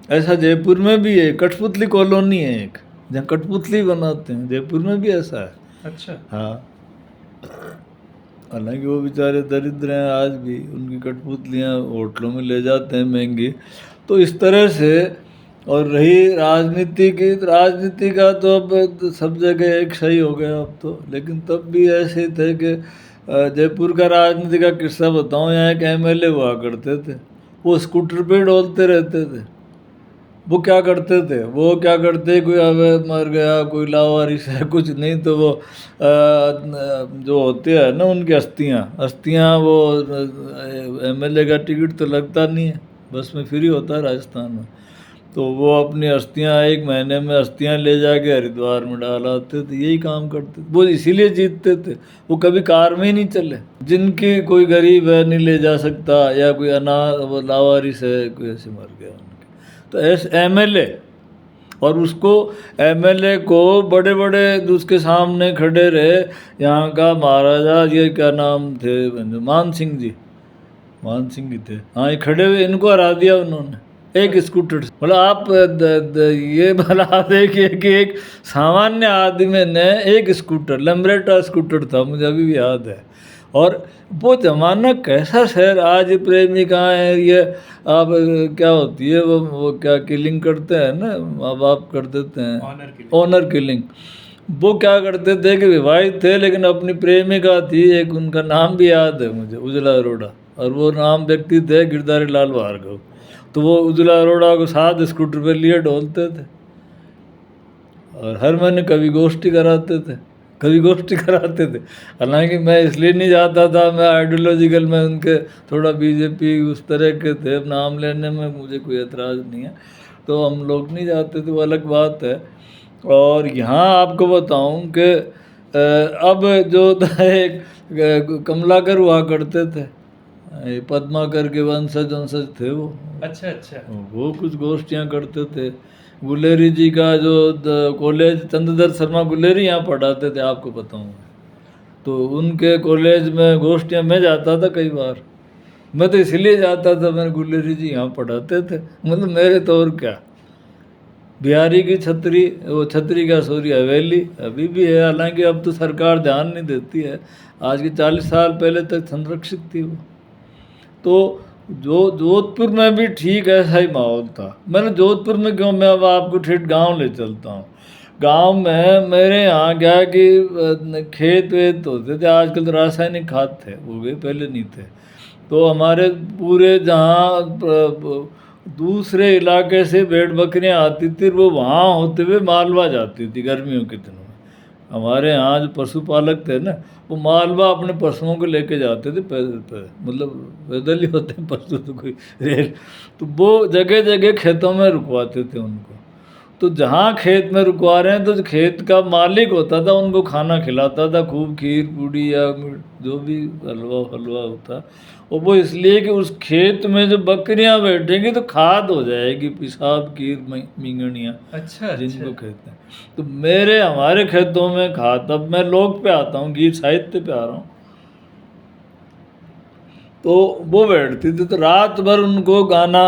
ऐसा जयपुर में भी है, कठपुतली कॉलोनी है एक, जहाँ कठपुतली बनाते हैं, जयपुर में भी ऐसा है। अच्छा। हाँ, हालांकि वो बेचारे दरिद्र हैं आज भी, उनकी कठपुतलियाँ होटलों में ले जाते हैं महंगी। तो इस तरह से। और रही राजनीति की, तो राजनीति का तो अब सब जगह एक सही हो गया अब तो, लेकिन तब भी ऐसे थे कि जयपुर का राजनीति का किस्सा बताऊं, यहाँ एक एमएलए हुआ करते थे, वो स्कूटर पे डोलते रहते थे। वो क्या करते थे, वो क्या करते, कोई अवे मर गया, कोई लावारिस है, कुछ नहीं तो वो जो होते हैं ना उनकी अस्थियाँ वो एमएलए का टिकट तो लगता नहीं है, बस में फ्री होता है राजस्थान में, तो वो अपनी अस्थियाँ 1 महीने में अस्थियाँ ले जाके हरिद्वार में डालाते थे। यही काम करते थे वो, इसीलिए जीतते थे। वो कभी कार में ही नहीं चले, जिनकी कोई गरीब है नहीं ले जा सकता, या कोई वो लावारिस है, कोई ऐसे मर गया उनके, तो ऐसे एमएलए। और उसको एमएलए को बड़े बड़े उसके सामने खड़े रहे, यहाँ का महाराजा, ये क्या नाम थे, मान सिंह जी, मान सिंह जी थे, हाँ, ये खड़े हुए, इनको हरा दिया उन्होंने एक स्कूटर से। मतलब आप ये भला देखिए कि एक सामान्य आदमी ने एक स्कूटर, लैम्ब्रेटा स्कूटर था, मुझे अभी भी याद है। और वो जमाना कैसा शहर, आज प्रेमी कहाँ है, ये आप क्या होती है वो क्या किलिंग करते हैं ना, माँ बाप कर देते हैं, ऑनर किलिंग। वो क्या करते थे कि विवाहित थे लेकिन अपनी प्रेमिका थी एक, उनका नाम भी याद है मुझे, उजला अरोड़ा, और वो नाम व्यक्ति थे गिरधारी लाल भार्गव। तो वो उजला अरोड़ा को साथ स्कूटर पे लिए डोलते थे, और हर महीने कवि गोष्ठी कराते थे, कवि गोष्ठी कराते थे। हालांकि मैं इसलिए नहीं जाता था, मैं आइडियोलॉजिकल में उनके थोड़ा बीजेपी उस तरह के थे, नाम लेने में मुझे कोई एतराज़ नहीं है, तो हम लोग नहीं जाते थे, वो अलग बात है। और यहाँ आपको बताऊं कि अब जो एक कमलाकर हुआ करते थे, ये पद्माकर के वंशज थे वो। अच्छा अच्छा। वो कुछ गोष्ठियाँ करते थे। गुलेरी जी का जो कॉलेज, चंद्रदत्त शर्मा गुलेरी यहाँ पढ़ाते थे, आपको बताऊँ, तो उनके कॉलेज में गोष्ठियाँ मैं जाता था कई बार। मैं तो इसलिए जाता था, मैंने गुलेरी जी यहाँ पढ़ाते थे, मतलब मेरे तो और क्या। बिहारी की छतरी, वो छतरी का सॉरी हवेली अभी भी है, हालांकि अब तो सरकार ध्यान नहीं देती है, आज के 40 साल पहले तक संरक्षित थी वो। तो जोधपुर में भी ठीक ऐसा ही माहौल था। मैंने जोधपुर में क्यों, मैं अब आपको ठेठ गांव ले चलता हूँ। गांव में मेरे यहाँ क्या है कि खेत वेत होते थे, आजकल तो रासायनिक खाद थे हो गए, पहले नहीं थे। तो हमारे पूरे जहाँ दूसरे इलाके से भेड़ बकरियाँ आती थी, वो वहाँ होते हुए मालवा जाती थी गर्मियों के दिनों में। हमारे यहाँ जो पशुपालक थे ना, वो मालवा अपने पशुओं को लेके जाते थे पैदल पे, मतलब पैदल ही होते हैं पशु तो कोई रेल। तो वो जगह जगह खेतों में रुकवाते थे उनको। तो जहाँ खेत में रुकवा रहे हैं तो जो खेत का मालिक होता था उनको खाना खिलाता था, खूब खीर पूड़ी या जो भी हलवा हलवा होता। और वो इसलिए कि उस खेत में जो बकरियां बैठेंगी तो खाद हो जाएगी, पेशाब कीर मींगनियाँ अच्छा जिनको अच्छा। कहते हैं। तो मेरे हमारे खेतों में खाद, अब मैं लोक पे आता हूँ, गीत साहित्य पे आ रहा हूँ। तो वो बैठती थी तो रात भर उनको गाना,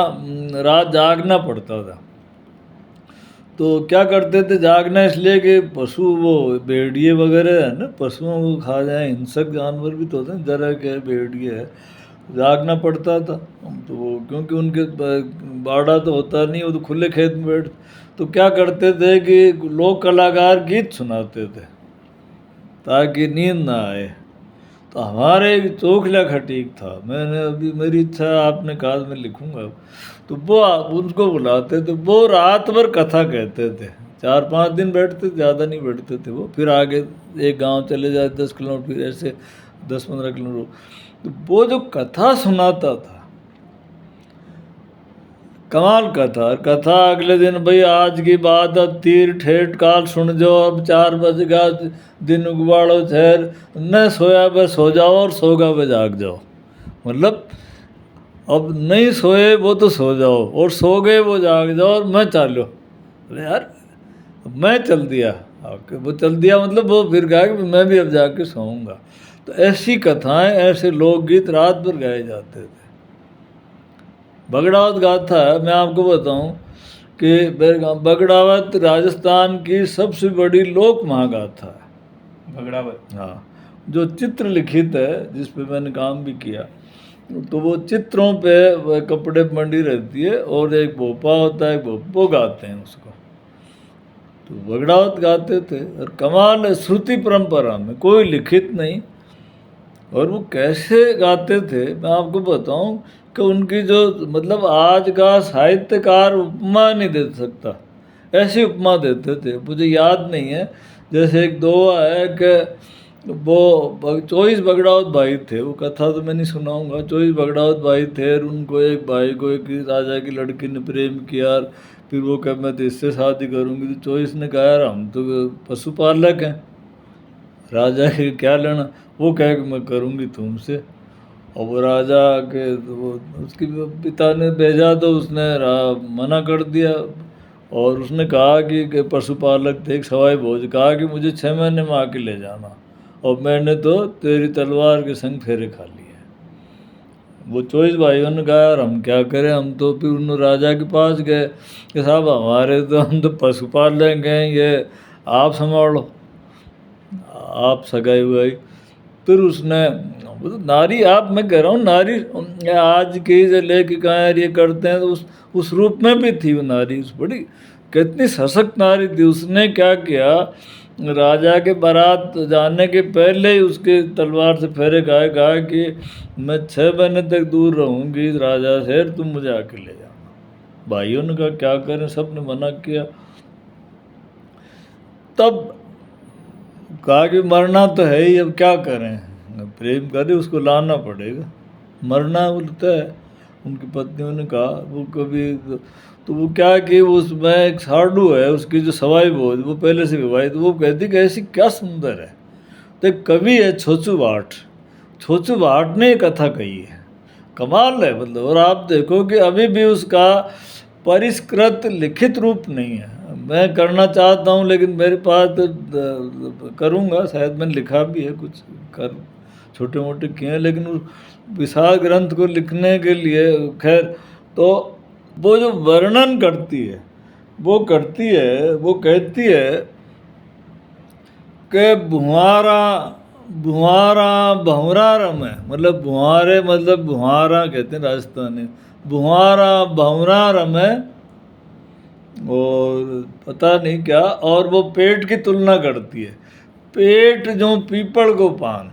रात जागना पड़ता था। तो क्या करते थे जागना, इसलिए कि पशु वो भेड़िए वगैरह है ना, पशुओं को खा जाए, हिंसक जानवर भी तो होते हैं, जरा के भेड़िए है, जागना पड़ता था। तो वो क्योंकि उनके बाड़ा तो होता नहीं, वो तो खुले खेत में बैठ। तो क्या करते थे कि लोक कलाकार गीत सुनाते थे ताकि नींद ना आए। तो हमारे एक चोखला खटीक था, मैंने अभी मेरी इच्छा है, आपने कहा मैं लिखूंगा। तो वो उनको बुलाते थे, वो रात भर कथा कहते थे, 4-5 दिन बैठते, ज़्यादा नहीं बैठते थे वो। फिर आगे एक गांव चले जाए 10 किलोमीटर, फिर ऐसे 10-15 किलोमीटर। तो वो जो कथा सुनाता था, कमाल कथा। कथा अगले दिन, भाई आज की बात अब तीर ठेठ काल सुन जाओ, अब 4 बजेगा दिन उगवाड़ो शहर, न सोया वे सो जाओ और सोगा वे जाग जाओ। मतलब अब नहीं सोए वो तो सो जाओ, और सो गए वो जाग जाओ, और मैं चालो। अरे यार, मैं चल दिया, वो चल दिया मतलब वो फिर कहा कि मैं भी अब जाके सोऊंगा। तो ऐसी कथाएं, ऐसे लोकगीत रात भर गाए जाते थे। बगड़ावत गाथा है, मैं आपको बताऊं कि बगड़ावत राजस्थान की सबसे बड़ी लोक महागाथा है। भगड़ावत। हाँ, जो चित्र लिखित है, जिस पे मैंने काम भी किया, तो वो चित्रों पे वह कपड़े मंडी रहती है, और एक भोपा होता है, वो गाते हैं उसको। तो बगड़ावत गाते थे, और कमाल है, श्रुति परंपरा में, कोई लिखित नहीं। और वो कैसे गाते थे मैं आपको बताऊं कि उनकी जो, मतलब आज का साहित्यकार उपमा नहीं दे सकता, ऐसी उपमा देते थे। मुझे याद नहीं है, जैसे एक दो है कि वो 24 बगड़ावत भाई थे, वो कथा तो मैं नहीं सुनाऊंगा। 24 बगड़ावत भाई थे, और उनको एक भाई को एक राजा की लड़की ने प्रेम किया, और फिर वो कह मैं तो इससे शादी करूंगी। तो 24 ने कहा यार हम तो पशुपालक हैं, राजा के क्या लेना। वो कहे कि मैं करूँगी तुमसे। और वो राजा के, वो उसके पिता ने भेजा तो उसने मना कर दिया। और उसने कहा कि पशुपालक थे, एक सवाई भोज, कहा कि मुझे 6 महीने में आके ले जाना, और मैंने तो तेरी तलवार के संग फेरे खा लिए। वो 24 भाइयों ने कहा यार हम क्या करें, हम तो फिर उन राजा के पास गए कि साहब हमारे तो, हम तो पशुपालक हैं, ये आप संभालो, आप सगाई हुई। फिर उसने, वो तो नारी, आप, मैं कह रहा हूँ नारी आज की जो लेके कहा यार ये करते हैं, तो उस रूप में भी थी वो नारी, उस बड़ी कितनी सशक्त नारी थी। उसने क्या किया, राजा के बारात जाने के पहले ही उसके तलवार से फेरे खाए, कहा कि मैं 6 महीने तक दूर रहूंगी राजा से, तुम मुझे आके ले जाना। भाइयों ने कहा क्या करें, सब ने मना किया। तब कहा कि मरना तो है ही, अब क्या करें, प्रेम करे उसको लाना पड़ेगा, मरना बोलता है। उनकी पत्नियों ने कहा वो कभी, तो वो क्या कि उसमें एक साडू है, उसकी जो सवाई भोज, वो पहले से विवाहित, वो कहती कि ऐसी क्या सुंदर है। तो एक कवि है छोचू भाट, छोचू भाट ने एक कथा कही है, कमाल है मतलब। और आप देखो कि अभी भी उसका परिष्कृत लिखित रूप नहीं है। मैं करना चाहता हूँ, लेकिन मेरे पास तो करूँगा, शायद मैंने लिखा भी है कुछ, कर छोटे मोटे किए हैं, लेकिन उस विशाल ग्रंथ को लिखने के लिए, खैर। तो वो जो वर्णन करती है, वो कहती है कि भुआरा बुहारा बहुरा रम है, मतलब बुहारे मतलब बुहारा कहते हैं राजस्थानी, बुहारा बहुरा रम है और पता नहीं क्या, और वो पेट की तुलना करती है। पेट जो पीपल को पान,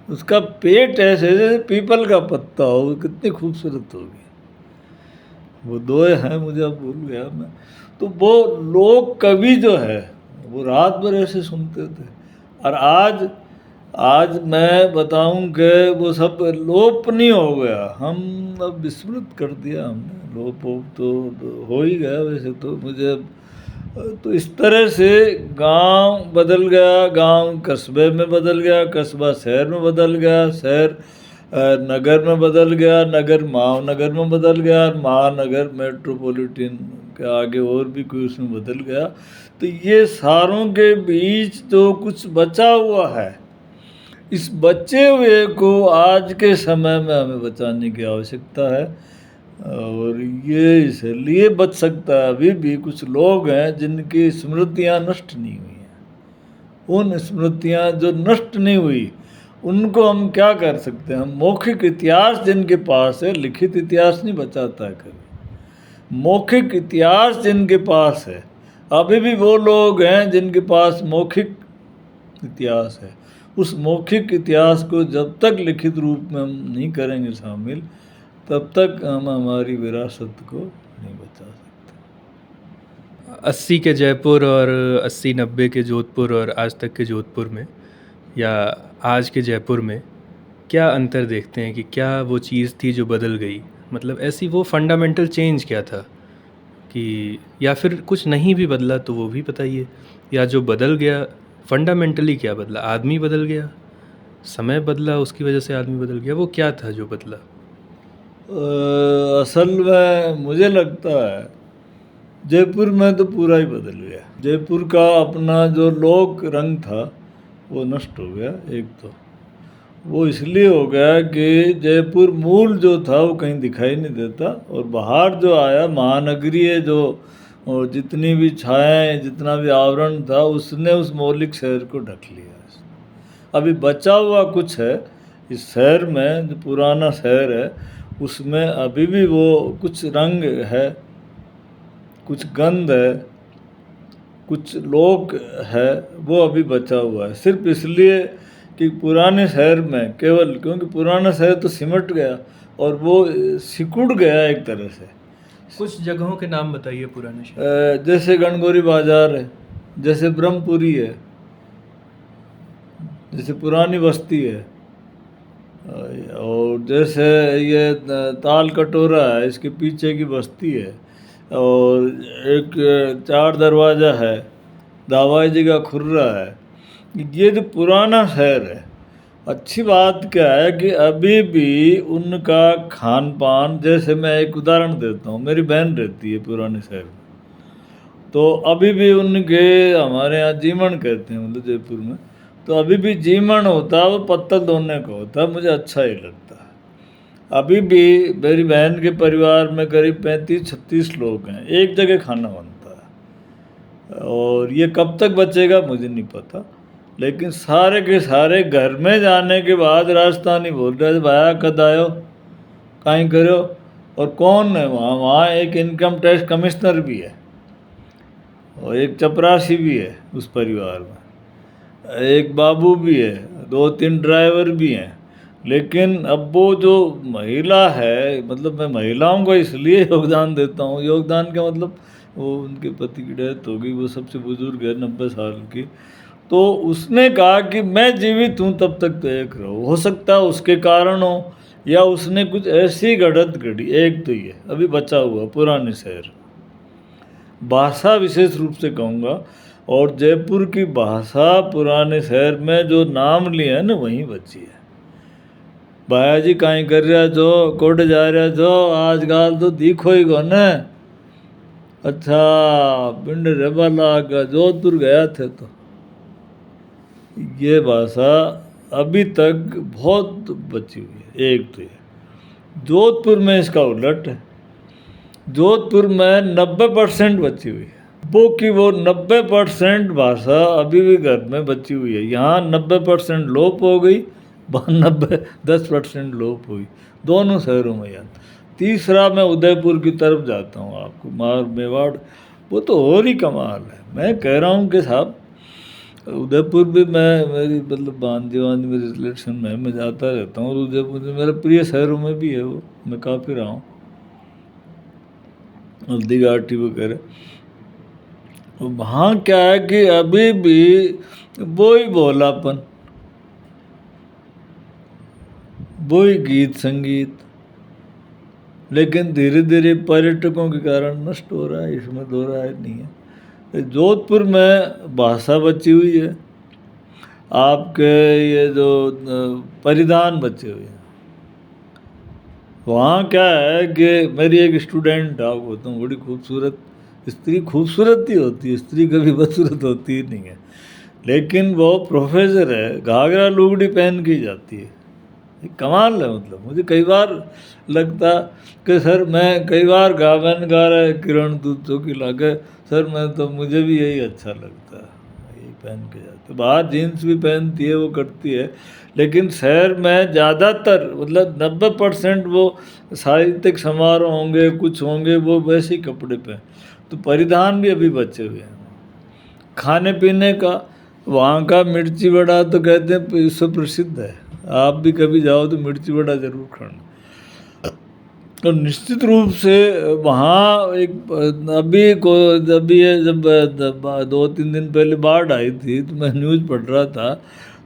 उसका पेट ऐसे जैसे पीपल का पत्ता हो, कितनी खूबसूरत होगी। वो दो हैं, मुझे अब भूल गया मैं। तो वो लोक कवि जो है वो रात भर ऐसे सुनते थे। और आज मैं बताऊं कि वो सब लोप नहीं हो गया, हम अब विस्मृत कर दिया हमने। लोप वोप तो हो ही गया वैसे तो। मुझे तो इस तरह से गांव बदल गया, गांव कस्बे में बदल गया, कस्बा शहर में बदल गया, शहर नगर में बदल गया, नगर महानगर में बदल गया, और महानगर मेट्रोपॉलिटन के आगे और भी कोई उसमें बदल गया। तो ये सारों के बीच जो कुछ बचा हुआ है, इस बचे हुए को आज के समय में हमें बचाने की आवश्यकता है। और ये इसलिए बच सकता है, अभी भी कुछ लोग हैं जिनकी स्मृतियाँ नष्ट नहीं हुई हैं। उन स्मृतियाँ जो नष्ट नहीं हुई उनको हम क्या कर सकते हैं? हम मौखिक इतिहास जिनके पास है, लिखित इतिहास नहीं बचाता है कभी, मौखिक इतिहास जिनके पास है, अभी भी वो लोग हैं जिनके पास मौखिक इतिहास है। उस मौखिक इतिहास को जब तक लिखित रूप में हम नहीं करेंगे शामिल, तब तक हम हमारी विरासत को नहीं बचा सकते। 80 के जयपुर और 80-90 के जोधपुर और आज तक के जोधपुर में या आज के जयपुर में क्या अंतर देखते हैं? कि क्या वो चीज़ थी जो बदल गई? मतलब ऐसी वो फंडामेंटल चेंज क्या था कि, या फिर कुछ नहीं भी बदला तो वो भी बताइए, या जो बदल गया फंडामेंटली क्या बदला? आदमी बदल गया, समय बदला, उसकी वजह से आदमी बदल गया, वो क्या था जो बदला? असल में मुझे लगता है जयपुर में तो पूरा ही बदल गया। जयपुर का अपना जो लोक रंग था वो नष्ट हो गया। एक तो वो इसलिए हो गया कि जयपुर मूल जो था वो कहीं दिखाई नहीं देता, और बाहर जो आया महानगरीय जो और जितनी भी छायाएं, जितना भी आवरण था, उसने उस मौलिक शहर को ढक लिया। अभी बचा हुआ कुछ है इस शहर में, जो पुराना शहर है उसमें अभी भी वो कुछ रंग है, कुछ गंध है, कुछ लोक है, वो अभी बचा हुआ है। सिर्फ इसलिए कि पुराने शहर में केवल, क्योंकि पुराना शहर तो सिमट गया और वो सिकुड़ गया एक तरह से। कुछ जगहों के नाम बताइए पुराने शहर। जैसे गणगौरी बाजार है, जैसे ब्रह्मपुरी है, जैसे पुरानी बस्ती है, और जैसे ये ताल कटोरा है, इसके पीछे की बस्ती है, और एक चार दरवाज़ा है, दावाई जी का खुर्रा है। ये जो पुराना शहर है, अच्छी बात क्या है कि अभी भी उनका खान पान, जैसे मैं एक उदाहरण देता हूँ, मेरी बहन रहती है पुराने शहर में, तो अभी भी उनके, हमारे यहाँ जीमण कहते हैं मतलब जयपुर में, तो अभी भी जीमण होता है, वो पत्तल धोने का होता है, मुझे अच्छा ही लगता है। अभी भी मेरी बहन के परिवार में करीब 35-36 लोग हैं, एक जगह खाना बनता है, और ये कब तक बचेगा मुझे नहीं पता। लेकिन सारे के सारे घर में जाने के बाद राजस्थानी बोल रहे थे, भाया कद आयो, कहीं करो, और कौन है वहाँ एक इनकम टैक्स कमिश्नर भी है, और एक चपरासी भी है उस परिवार में, एक बाबू भी है, 2-3 ड्राइवर भी हैं। लेकिन अब वो जो महिला है, मतलब मैं महिलाओं को इसलिए योगदान देता हूँ, योगदान का मतलब वो उनके पति की डेथ हो गई, वो सबसे बुजुर्ग है 90 साल की, तो उसने कहा कि मैं जीवित हूँ तब तक तो एक रहो। हो सकता है उसके कारण हो, या उसने कुछ ऐसी घटत घड़ी। एक तो ये अभी बचा हुआ पुराने शहर, भाषा विशेष रूप से कहूँगा, और जयपुर की भाषा पुराने शहर में जो नाम लिए है ना वहीं बची है। भाया जी कहीं कर रहा जो, कोट जा रहा जो, आज गाल तो दिखो ही को न। अच्छा पिंड रेबाला का जोधपुर गया थे, तो ये भाषा अभी तक बहुत बची हुई है। एक तो ये जोधपुर में इसका उलट है, जोधपुर में 90% बची हुई है। वो कि वो 90% भाषा अभी भी घर में बची हुई है। यहाँ 90% लोप हो गई, वहाँ 10% लोप हुई, दोनों शहरों में यार। तीसरा मैं उदयपुर की तरफ जाता हूँ, आपको मार मेवाड़, वो तो और ही कमाल है। मैं कह रहा हूँ कि साहब उदयपुर भी मेरी मतलब बांधी मेरे रिलेशन में, मैं जाता रहता हूँ, और उदयपुर मेरे प्रिय शहरों में भी है वो, मैं काफ़ी रहा हूँ, हल्दी घाटी वगैरह। वहाँ क्या है कि अभी भी वो ही भोलापन, वो ही गीत संगीत, लेकिन धीरे धीरे पर्यटकों के कारण नष्ट हो रहा है, इसमें दो राय नहीं है। जोधपुर में भाषा बची हुई है, आपके ये जो परिधान बचे हुए हैं। वहाँ क्या है कि मेरी एक स्टूडेंट आपको बताऊँ, बड़ी खूबसूरत स्त्री, खूबसूरत ही होती है स्त्री, कभी बदसूरत होती ही नहीं है, लेकिन वो प्रोफेसर है, घाघरा लुगड़ी पहन के जाती है, कमाल है। मतलब मुझे कई बार लगता कि सर, मैं कई बार मैंने गा रहा है किरण दूध चौकी लाके, सर मैं तो मुझे भी यही अच्छा लगता है, यही पहन के जाते। बाहर जीन्स भी पहनती है, वो करती है, लेकिन शहर में ज़्यादातर मतलब 90% वो साहित्यिक समारोह होंगे, कुछ होंगे, वो वैसे ही कपड़े पहन। तो परिधान भी अभी बचे हुए हैं। खाने पीने का वहाँ का मिर्ची वड़ा तो कहते हैं विश्व प्रसिद्ध है, आप भी कभी जाओ तो मिर्ची वड़ा जरूर खाना। और निश्चित रूप से वहाँ एक अभी ये जब 2-3 दिन पहले बाढ़ आई थी, तो मैं न्यूज़ पढ़ रहा था,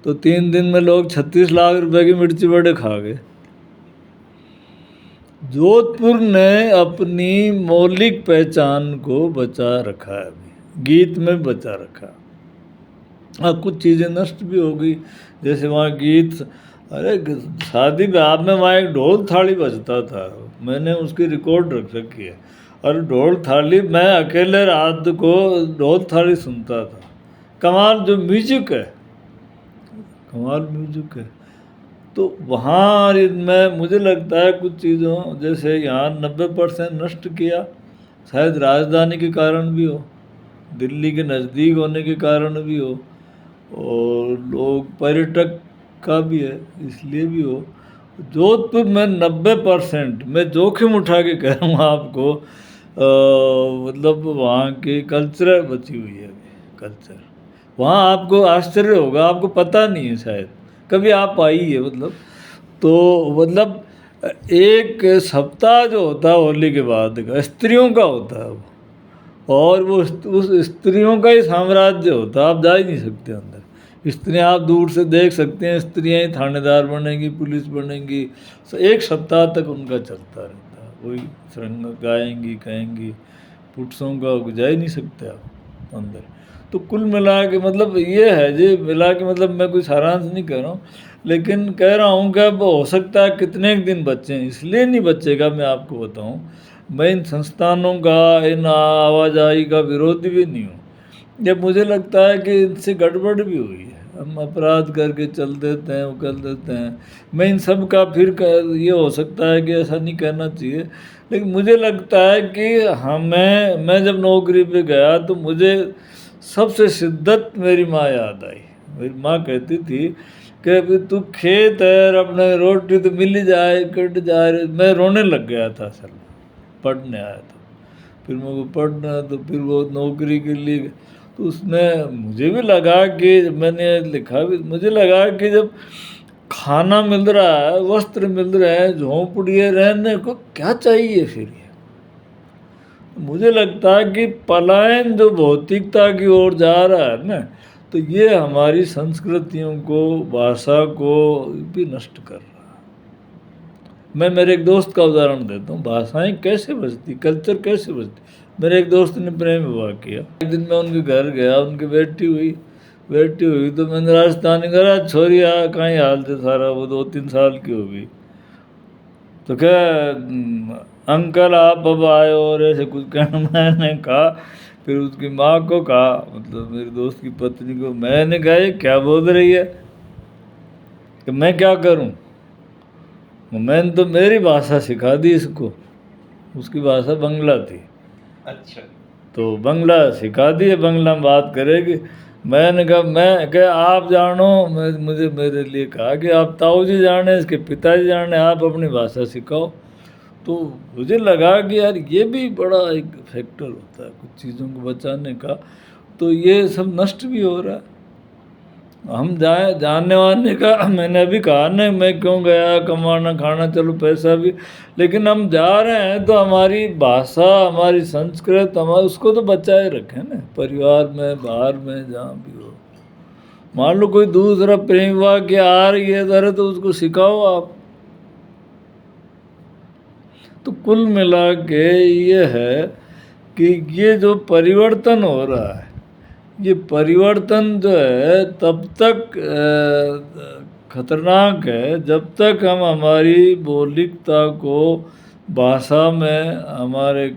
तो 3 दिन में लोग 36 लाख रुपए की मिर्ची वड़े खा गए। जोधपुर ने अपनी मौलिक पहचान को बचा रखा है, अभी गीत में बचा रखा। हाँ, कुछ चीज़ें नष्ट भी हो गई, जैसे वहाँ गीत, अरे शादी ब्याह में वहाँ एक ढोल थाली बजता था, मैंने उसकी रिकॉर्ड रख रखी है, और ढोल थाली, मैं अकेले रात को ढोल थाली सुनता था। कमाल जो म्यूजिक है, कमाल म्यूजिक है। तो वहाँ में मुझे लगता है कुछ चीज़ों, जैसे यहाँ 90% नष्ट किया, शायद राजधानी के कारण भी हो, दिल्ली के नज़दीक होने के कारण भी हो, और लोग पर्यटक का भी है इसलिए भी हो। जोधपुर में 90% मैं जोखिम उठा के कह रहा हूँ आपको, मतलब वहाँ की कल्चर बची हुई है अभी, कल्चर। वहाँ आपको आश्चर्य होगा, आपको पता नहीं है शायद, कभी आप आइए, मतलब तो मतलब एक सप्ताह जो होता है होली के बाद का, स्त्रियों का होता है वो, और वो उस स्त्रियों का ही साम्राज्य होता है, आप जा ही नहीं सकते अंदर। स्त्रियाँ आप दूर से देख सकते हैं, स्त्रियाँ ही थानेदार बनेंगी, पुलिस बनेंगी, एक सप्ताह तक उनका चलता रहता है, वही सरंग गाएंगी, कहेंगी, पुरुषों का जा ही नहीं सकते आप अंदर। तो कुल मिला के मतलब ये है जी, मिला के मतलब मैं कोई सारांश नहीं कह रहा हूँ, लेकिन कह रहा हूँ कि अब हो सकता है कितने दिन बच्चे हैं, इसलिए नहीं बचेगा, मैं आपको बताऊँ, मैं इन संस्थानों का, इन आवाजाही का विरोधी भी नहीं हूँ। जब मुझे लगता है कि इनसे गड़बड़ भी हुई है, हम अपराध करके चल देते हैं, वो कर देते हैं। मैं इन सब का फिर ये हो सकता है कि ऐसा नहीं करना चाहिए, लेकिन मुझे लगता है कि मैं जब नौकरी पे गया तो मुझे सबसे शिद्दत मेरी माँ याद आई। मेरी माँ कहती थी कि अभी तू खेत है, अपने रोटी तो मिल ही जाए, कट जाए। मैं रोने लग गया था असल में, पढ़ने आया था, फिर मेरे को पढ़ना, तो फिर वो नौकरी के लिए, तो उसमें मुझे भी लगा कि मैंने लिखा भी, मुझे लगा कि जब खाना मिल रहा है, वस्त्र मिल रहे हैं, झोंपड़िए रहने को क्या चाहिए फिर ये। मुझे लगता है कि पलायन जो भौतिकता की ओर जा रहा है ना, तो ये हमारी संस्कृतियों को, भाषा को भी नष्ट कर रहा है। मैं मेरे एक दोस्त का उदाहरण देता हूँ, भाषाएं कैसे बचती, कल्चर कैसे बचती। मेरे एक दोस्त ने प्रेम विवाह किया, एक दिन मैं उनके घर गया, उनकी बेटी हुई, तो मैंने राजस्थानी कहा, छोरी कहीं हाल थे सारा, वो 2-3 साल की हो गई। तो क्या अंकल आप अब आए और ऐसे कुछ कहना, मैंने कहा, फिर उसकी माँ को कहा, मतलब मेरे दोस्त की पत्नी को, मैंने कहा ये क्या बोल रही है, कि मैं क्या करूं, मैंने तो मेरी भाषा सिखा दी इसको, उसकी भाषा बंगला थी। अच्छा। तो बंगला सिखा दिए, बंगला में बात करेगी। मैंने कहा आप जानो, मुझे मेरे लिए कहा कि आप ताऊ जी जाने, इसके पिताजी जाने, आप अपनी भाषा सिखाओ। तो मुझे लगा कि यार ये भी बड़ा एक फैक्टर होता है कुछ चीज़ों को बचाने का। तो ये सब नष्ट भी हो रहा है। हम जानने वाने का मैंने अभी कहा ना, मैं क्यों गया कमाना खाना, चलो पैसा भी, लेकिन हम जा रहे हैं तो हमारी भाषा, हमारी संस्कृत, हमारा उसको तो बचाए रखें ना, परिवार में, बाहर में, जहाँ भी हो। मान लो कोई दूसरा प्रेम विवाह के आ रही है तरह, तो उसको सिखाओ आप। तो कुल मिला के ये है कि ये जो परिवर्तन हो रहा है, ये परिवर्तन जो है तब तक खतरनाक है जब तक हम हमारी मौलिकता को भाषा में, हमारे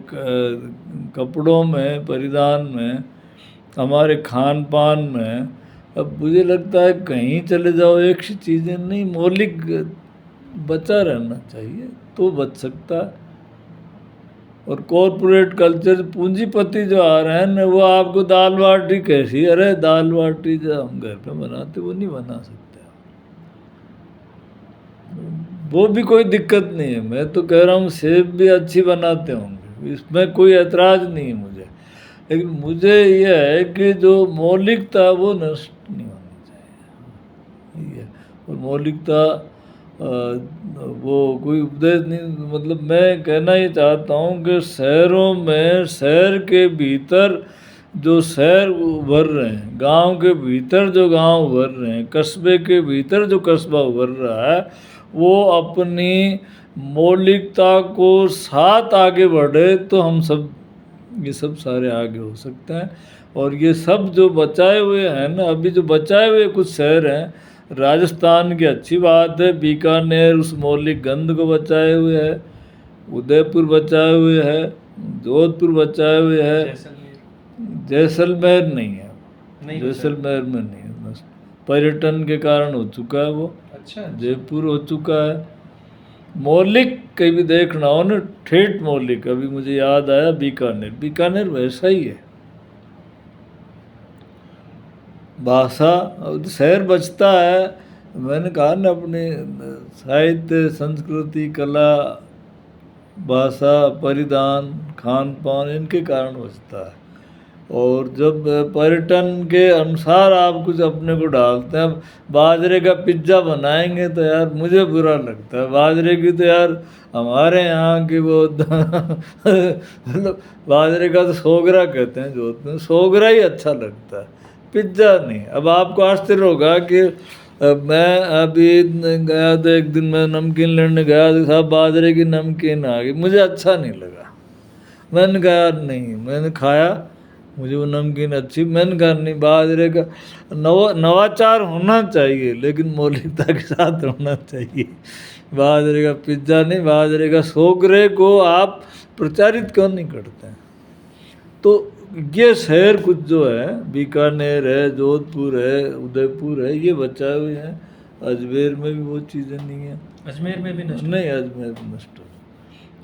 कपड़ों में, परिधान में, हमारे खान पान में। अब मुझे लगता है कहीं चले जाओ एक सी चीज़ें नहीं, मौलिक बचा रहना चाहिए तो बच सकता है। और कॉरपोरेट कल्चर, पूंजीपति जो आ रहे हैं ना, वो आपको दाल बाटी कैसी, अरे दाल बाटी जो हम घर पे बनाते वो नहीं बना सकते, वो भी कोई दिक्कत नहीं है। मैं तो कह रहा हूँ सेब भी अच्छी बनाते होंगे, इसमें कोई ऐतराज़ नहीं है मुझे। लेकिन मुझे ये है कि जो मौलिकता वो नष्ट नहीं होनी चाहिए, ये है। और मौलिकता वो कोई उपदेश नहीं, मतलब मैं कहना ये चाहता हूँ कि शहरों में, शहर के भीतर जो शहर उभर रहे हैं, गांव के भीतर जो गांव उभर रहे हैं, कस्बे के भीतर जो कस्बा उभर रहा है, वो अपनी मौलिकता को साथ आगे बढ़े तो हम सब, ये सब सारे आगे हो सकते हैं। और ये सब जो बचाए हुए हैं ना, अभी जो बचाए हुए कुछ शहर हैं, राजस्थान की अच्छी बात है, बीकानेर उस मौलिक गंध को बचाए हुए है, उदयपुर बचाए हुए है, जोधपुर बचाए हुए है, जैसलमेर नहीं है, जैसलमेर में नहीं है, बस पर्यटन के कारण हो चुका है वो। अच्छा। जयपुर हो चुका है। मौलिक कभी देखना हो ना, ठेठ मौलिक, अभी मुझे याद आया बीकानेर, बीकानेर वैसा ही है भाषा। शहर बचता है, मैंने कहा ना, अपने साहित्य, संस्कृति, कला, भाषा, परिधान, खान पान, इनके कारण बचता है। और जब पर्यटन के अनुसार आप कुछ अपने को डालते हैं, बाजरे का पिज्ज़ा बनाएंगे तो यार मुझे बुरा लगता है। बाजरे की तो यार हमारे यहाँ की वो मतलब बाजरे का तो सोगरा कहते हैं जोधपुर में, सोगरा ही अच्छा लगता है, पिज्ज़ा नहीं। अब आपको आश्चर्य होगा कि मैं अभी गया तो एक दिन मैं नमकीन लेने गया तो साहब बाजरे की नमकीन आ गई, मुझे अच्छा नहीं लगा। मैंने कहा यार नहीं, मैंने खाया, मुझे वो नमकीन अच्छी, मैंने कहा नहीं, बाजरे का नवाचार होना चाहिए लेकिन मौलिकता के साथ होना चाहिए। बाजरे का पिज्ज़ा नहीं, बाजरे का सोगरे को आप प्रचारित क्यों नहीं करते हैं? तो ये शहर कुछ जो है, बीकानेर है, जोधपुर है, उदयपुर है, ये बचाए हुए हैं। अजमेर में भी वो चीज़ें नहीं है, अजमेर में भी नष्ट नहीं, अजमेर नष्ट हो।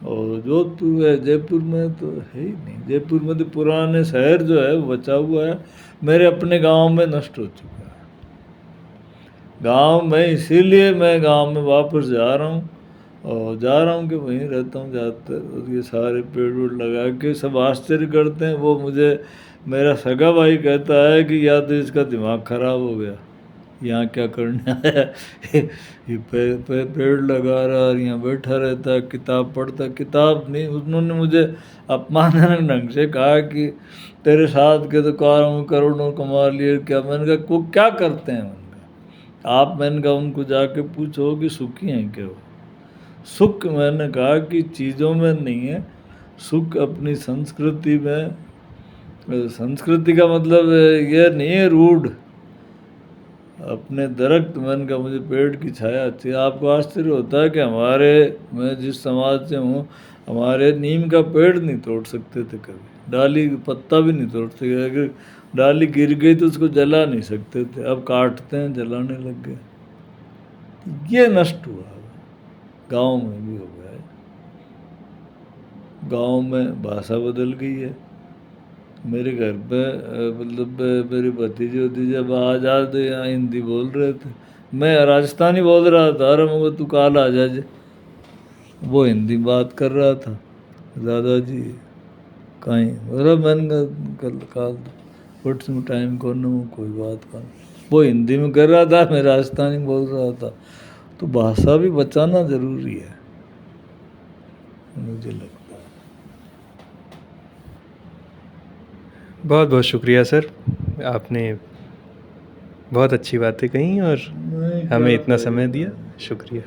और जोधपुर है, जयपुर में तो है ही नहीं। जयपुर में तो पुराने शहर जो है वो बचा हुआ है, मेरे अपने गांव में नष्ट हो चुका है। गांव में, इसीलिए मैं गांव में वापस जा रहा हूँ, और जा रहा हूँ कि वहीं रहता हूँ ज़्यादातर। और ये सारे पेड़ वेड़ लगा के सब आश्चर्य करते हैं। वो मुझे, मेरा सगा भाई कहता है कि या तो इसका दिमाग ख़राब हो गया, यहाँ क्या करने आया ये पेड़ लगा रहा और यहाँ बैठा रहता, किताब पढ़ता। किताब नहीं, उन्होंने मुझे अपमानजनक ढंग से कहा कि तेरे साथ के तो करोड़ों कमा लिए क्या। मैंने कहा वो क्या करते हैं? मैंने कहा आप, मैंने कहा उनको जाके पूछो कि सुखी हैं क्या वो। सुख, मैंने कहा कि चीज़ों में नहीं है सुख, अपनी संस्कृति में। संस्कृति का मतलब ये नहीं है रूढ़, अपने दरख्त। मैंने कहा मुझे पेड़ की छाया अच्छी है। आपको आश्चर्य होता है कि हमारे, मैं जिस समाज से हूँ, हमारे नीम का पेड़ नहीं तोड़ सकते थे कभी, डाली पत्ता भी नहीं तोड़ सकते, अगर डाली गिर गई तो उसको जला नहीं सकते थे, अब काटते हैं, जलाने लग गए। ये नष्ट हुआ, गांव में भी हो गया है। गांव में भाषा बदल गई है, मेरे घर पे मतलब मेरी भतीजी होती जब आज आज यहाँ हिंदी बोल रहे थे, मैं राजस्थानी बोल रहा था, अरे मगर तू काल आ जा जे। वो हिंदी बात कर रहा था, दादाजी कहीं बोला, मैंने कहा, कल काल व्हाट्स में टाइम करना कोई बात का। वो हिंदी में कर रहा था, मैं राजस्थानी बोल रहा था। तो भाषा भी बचाना जरूरी है, मुझे लगता है। बहुत बहुत शुक्रिया सर, आपने बहुत अच्छी बातें कही और नहीं, हमें क्या इतना समय करें। दिया। शुक्रिया।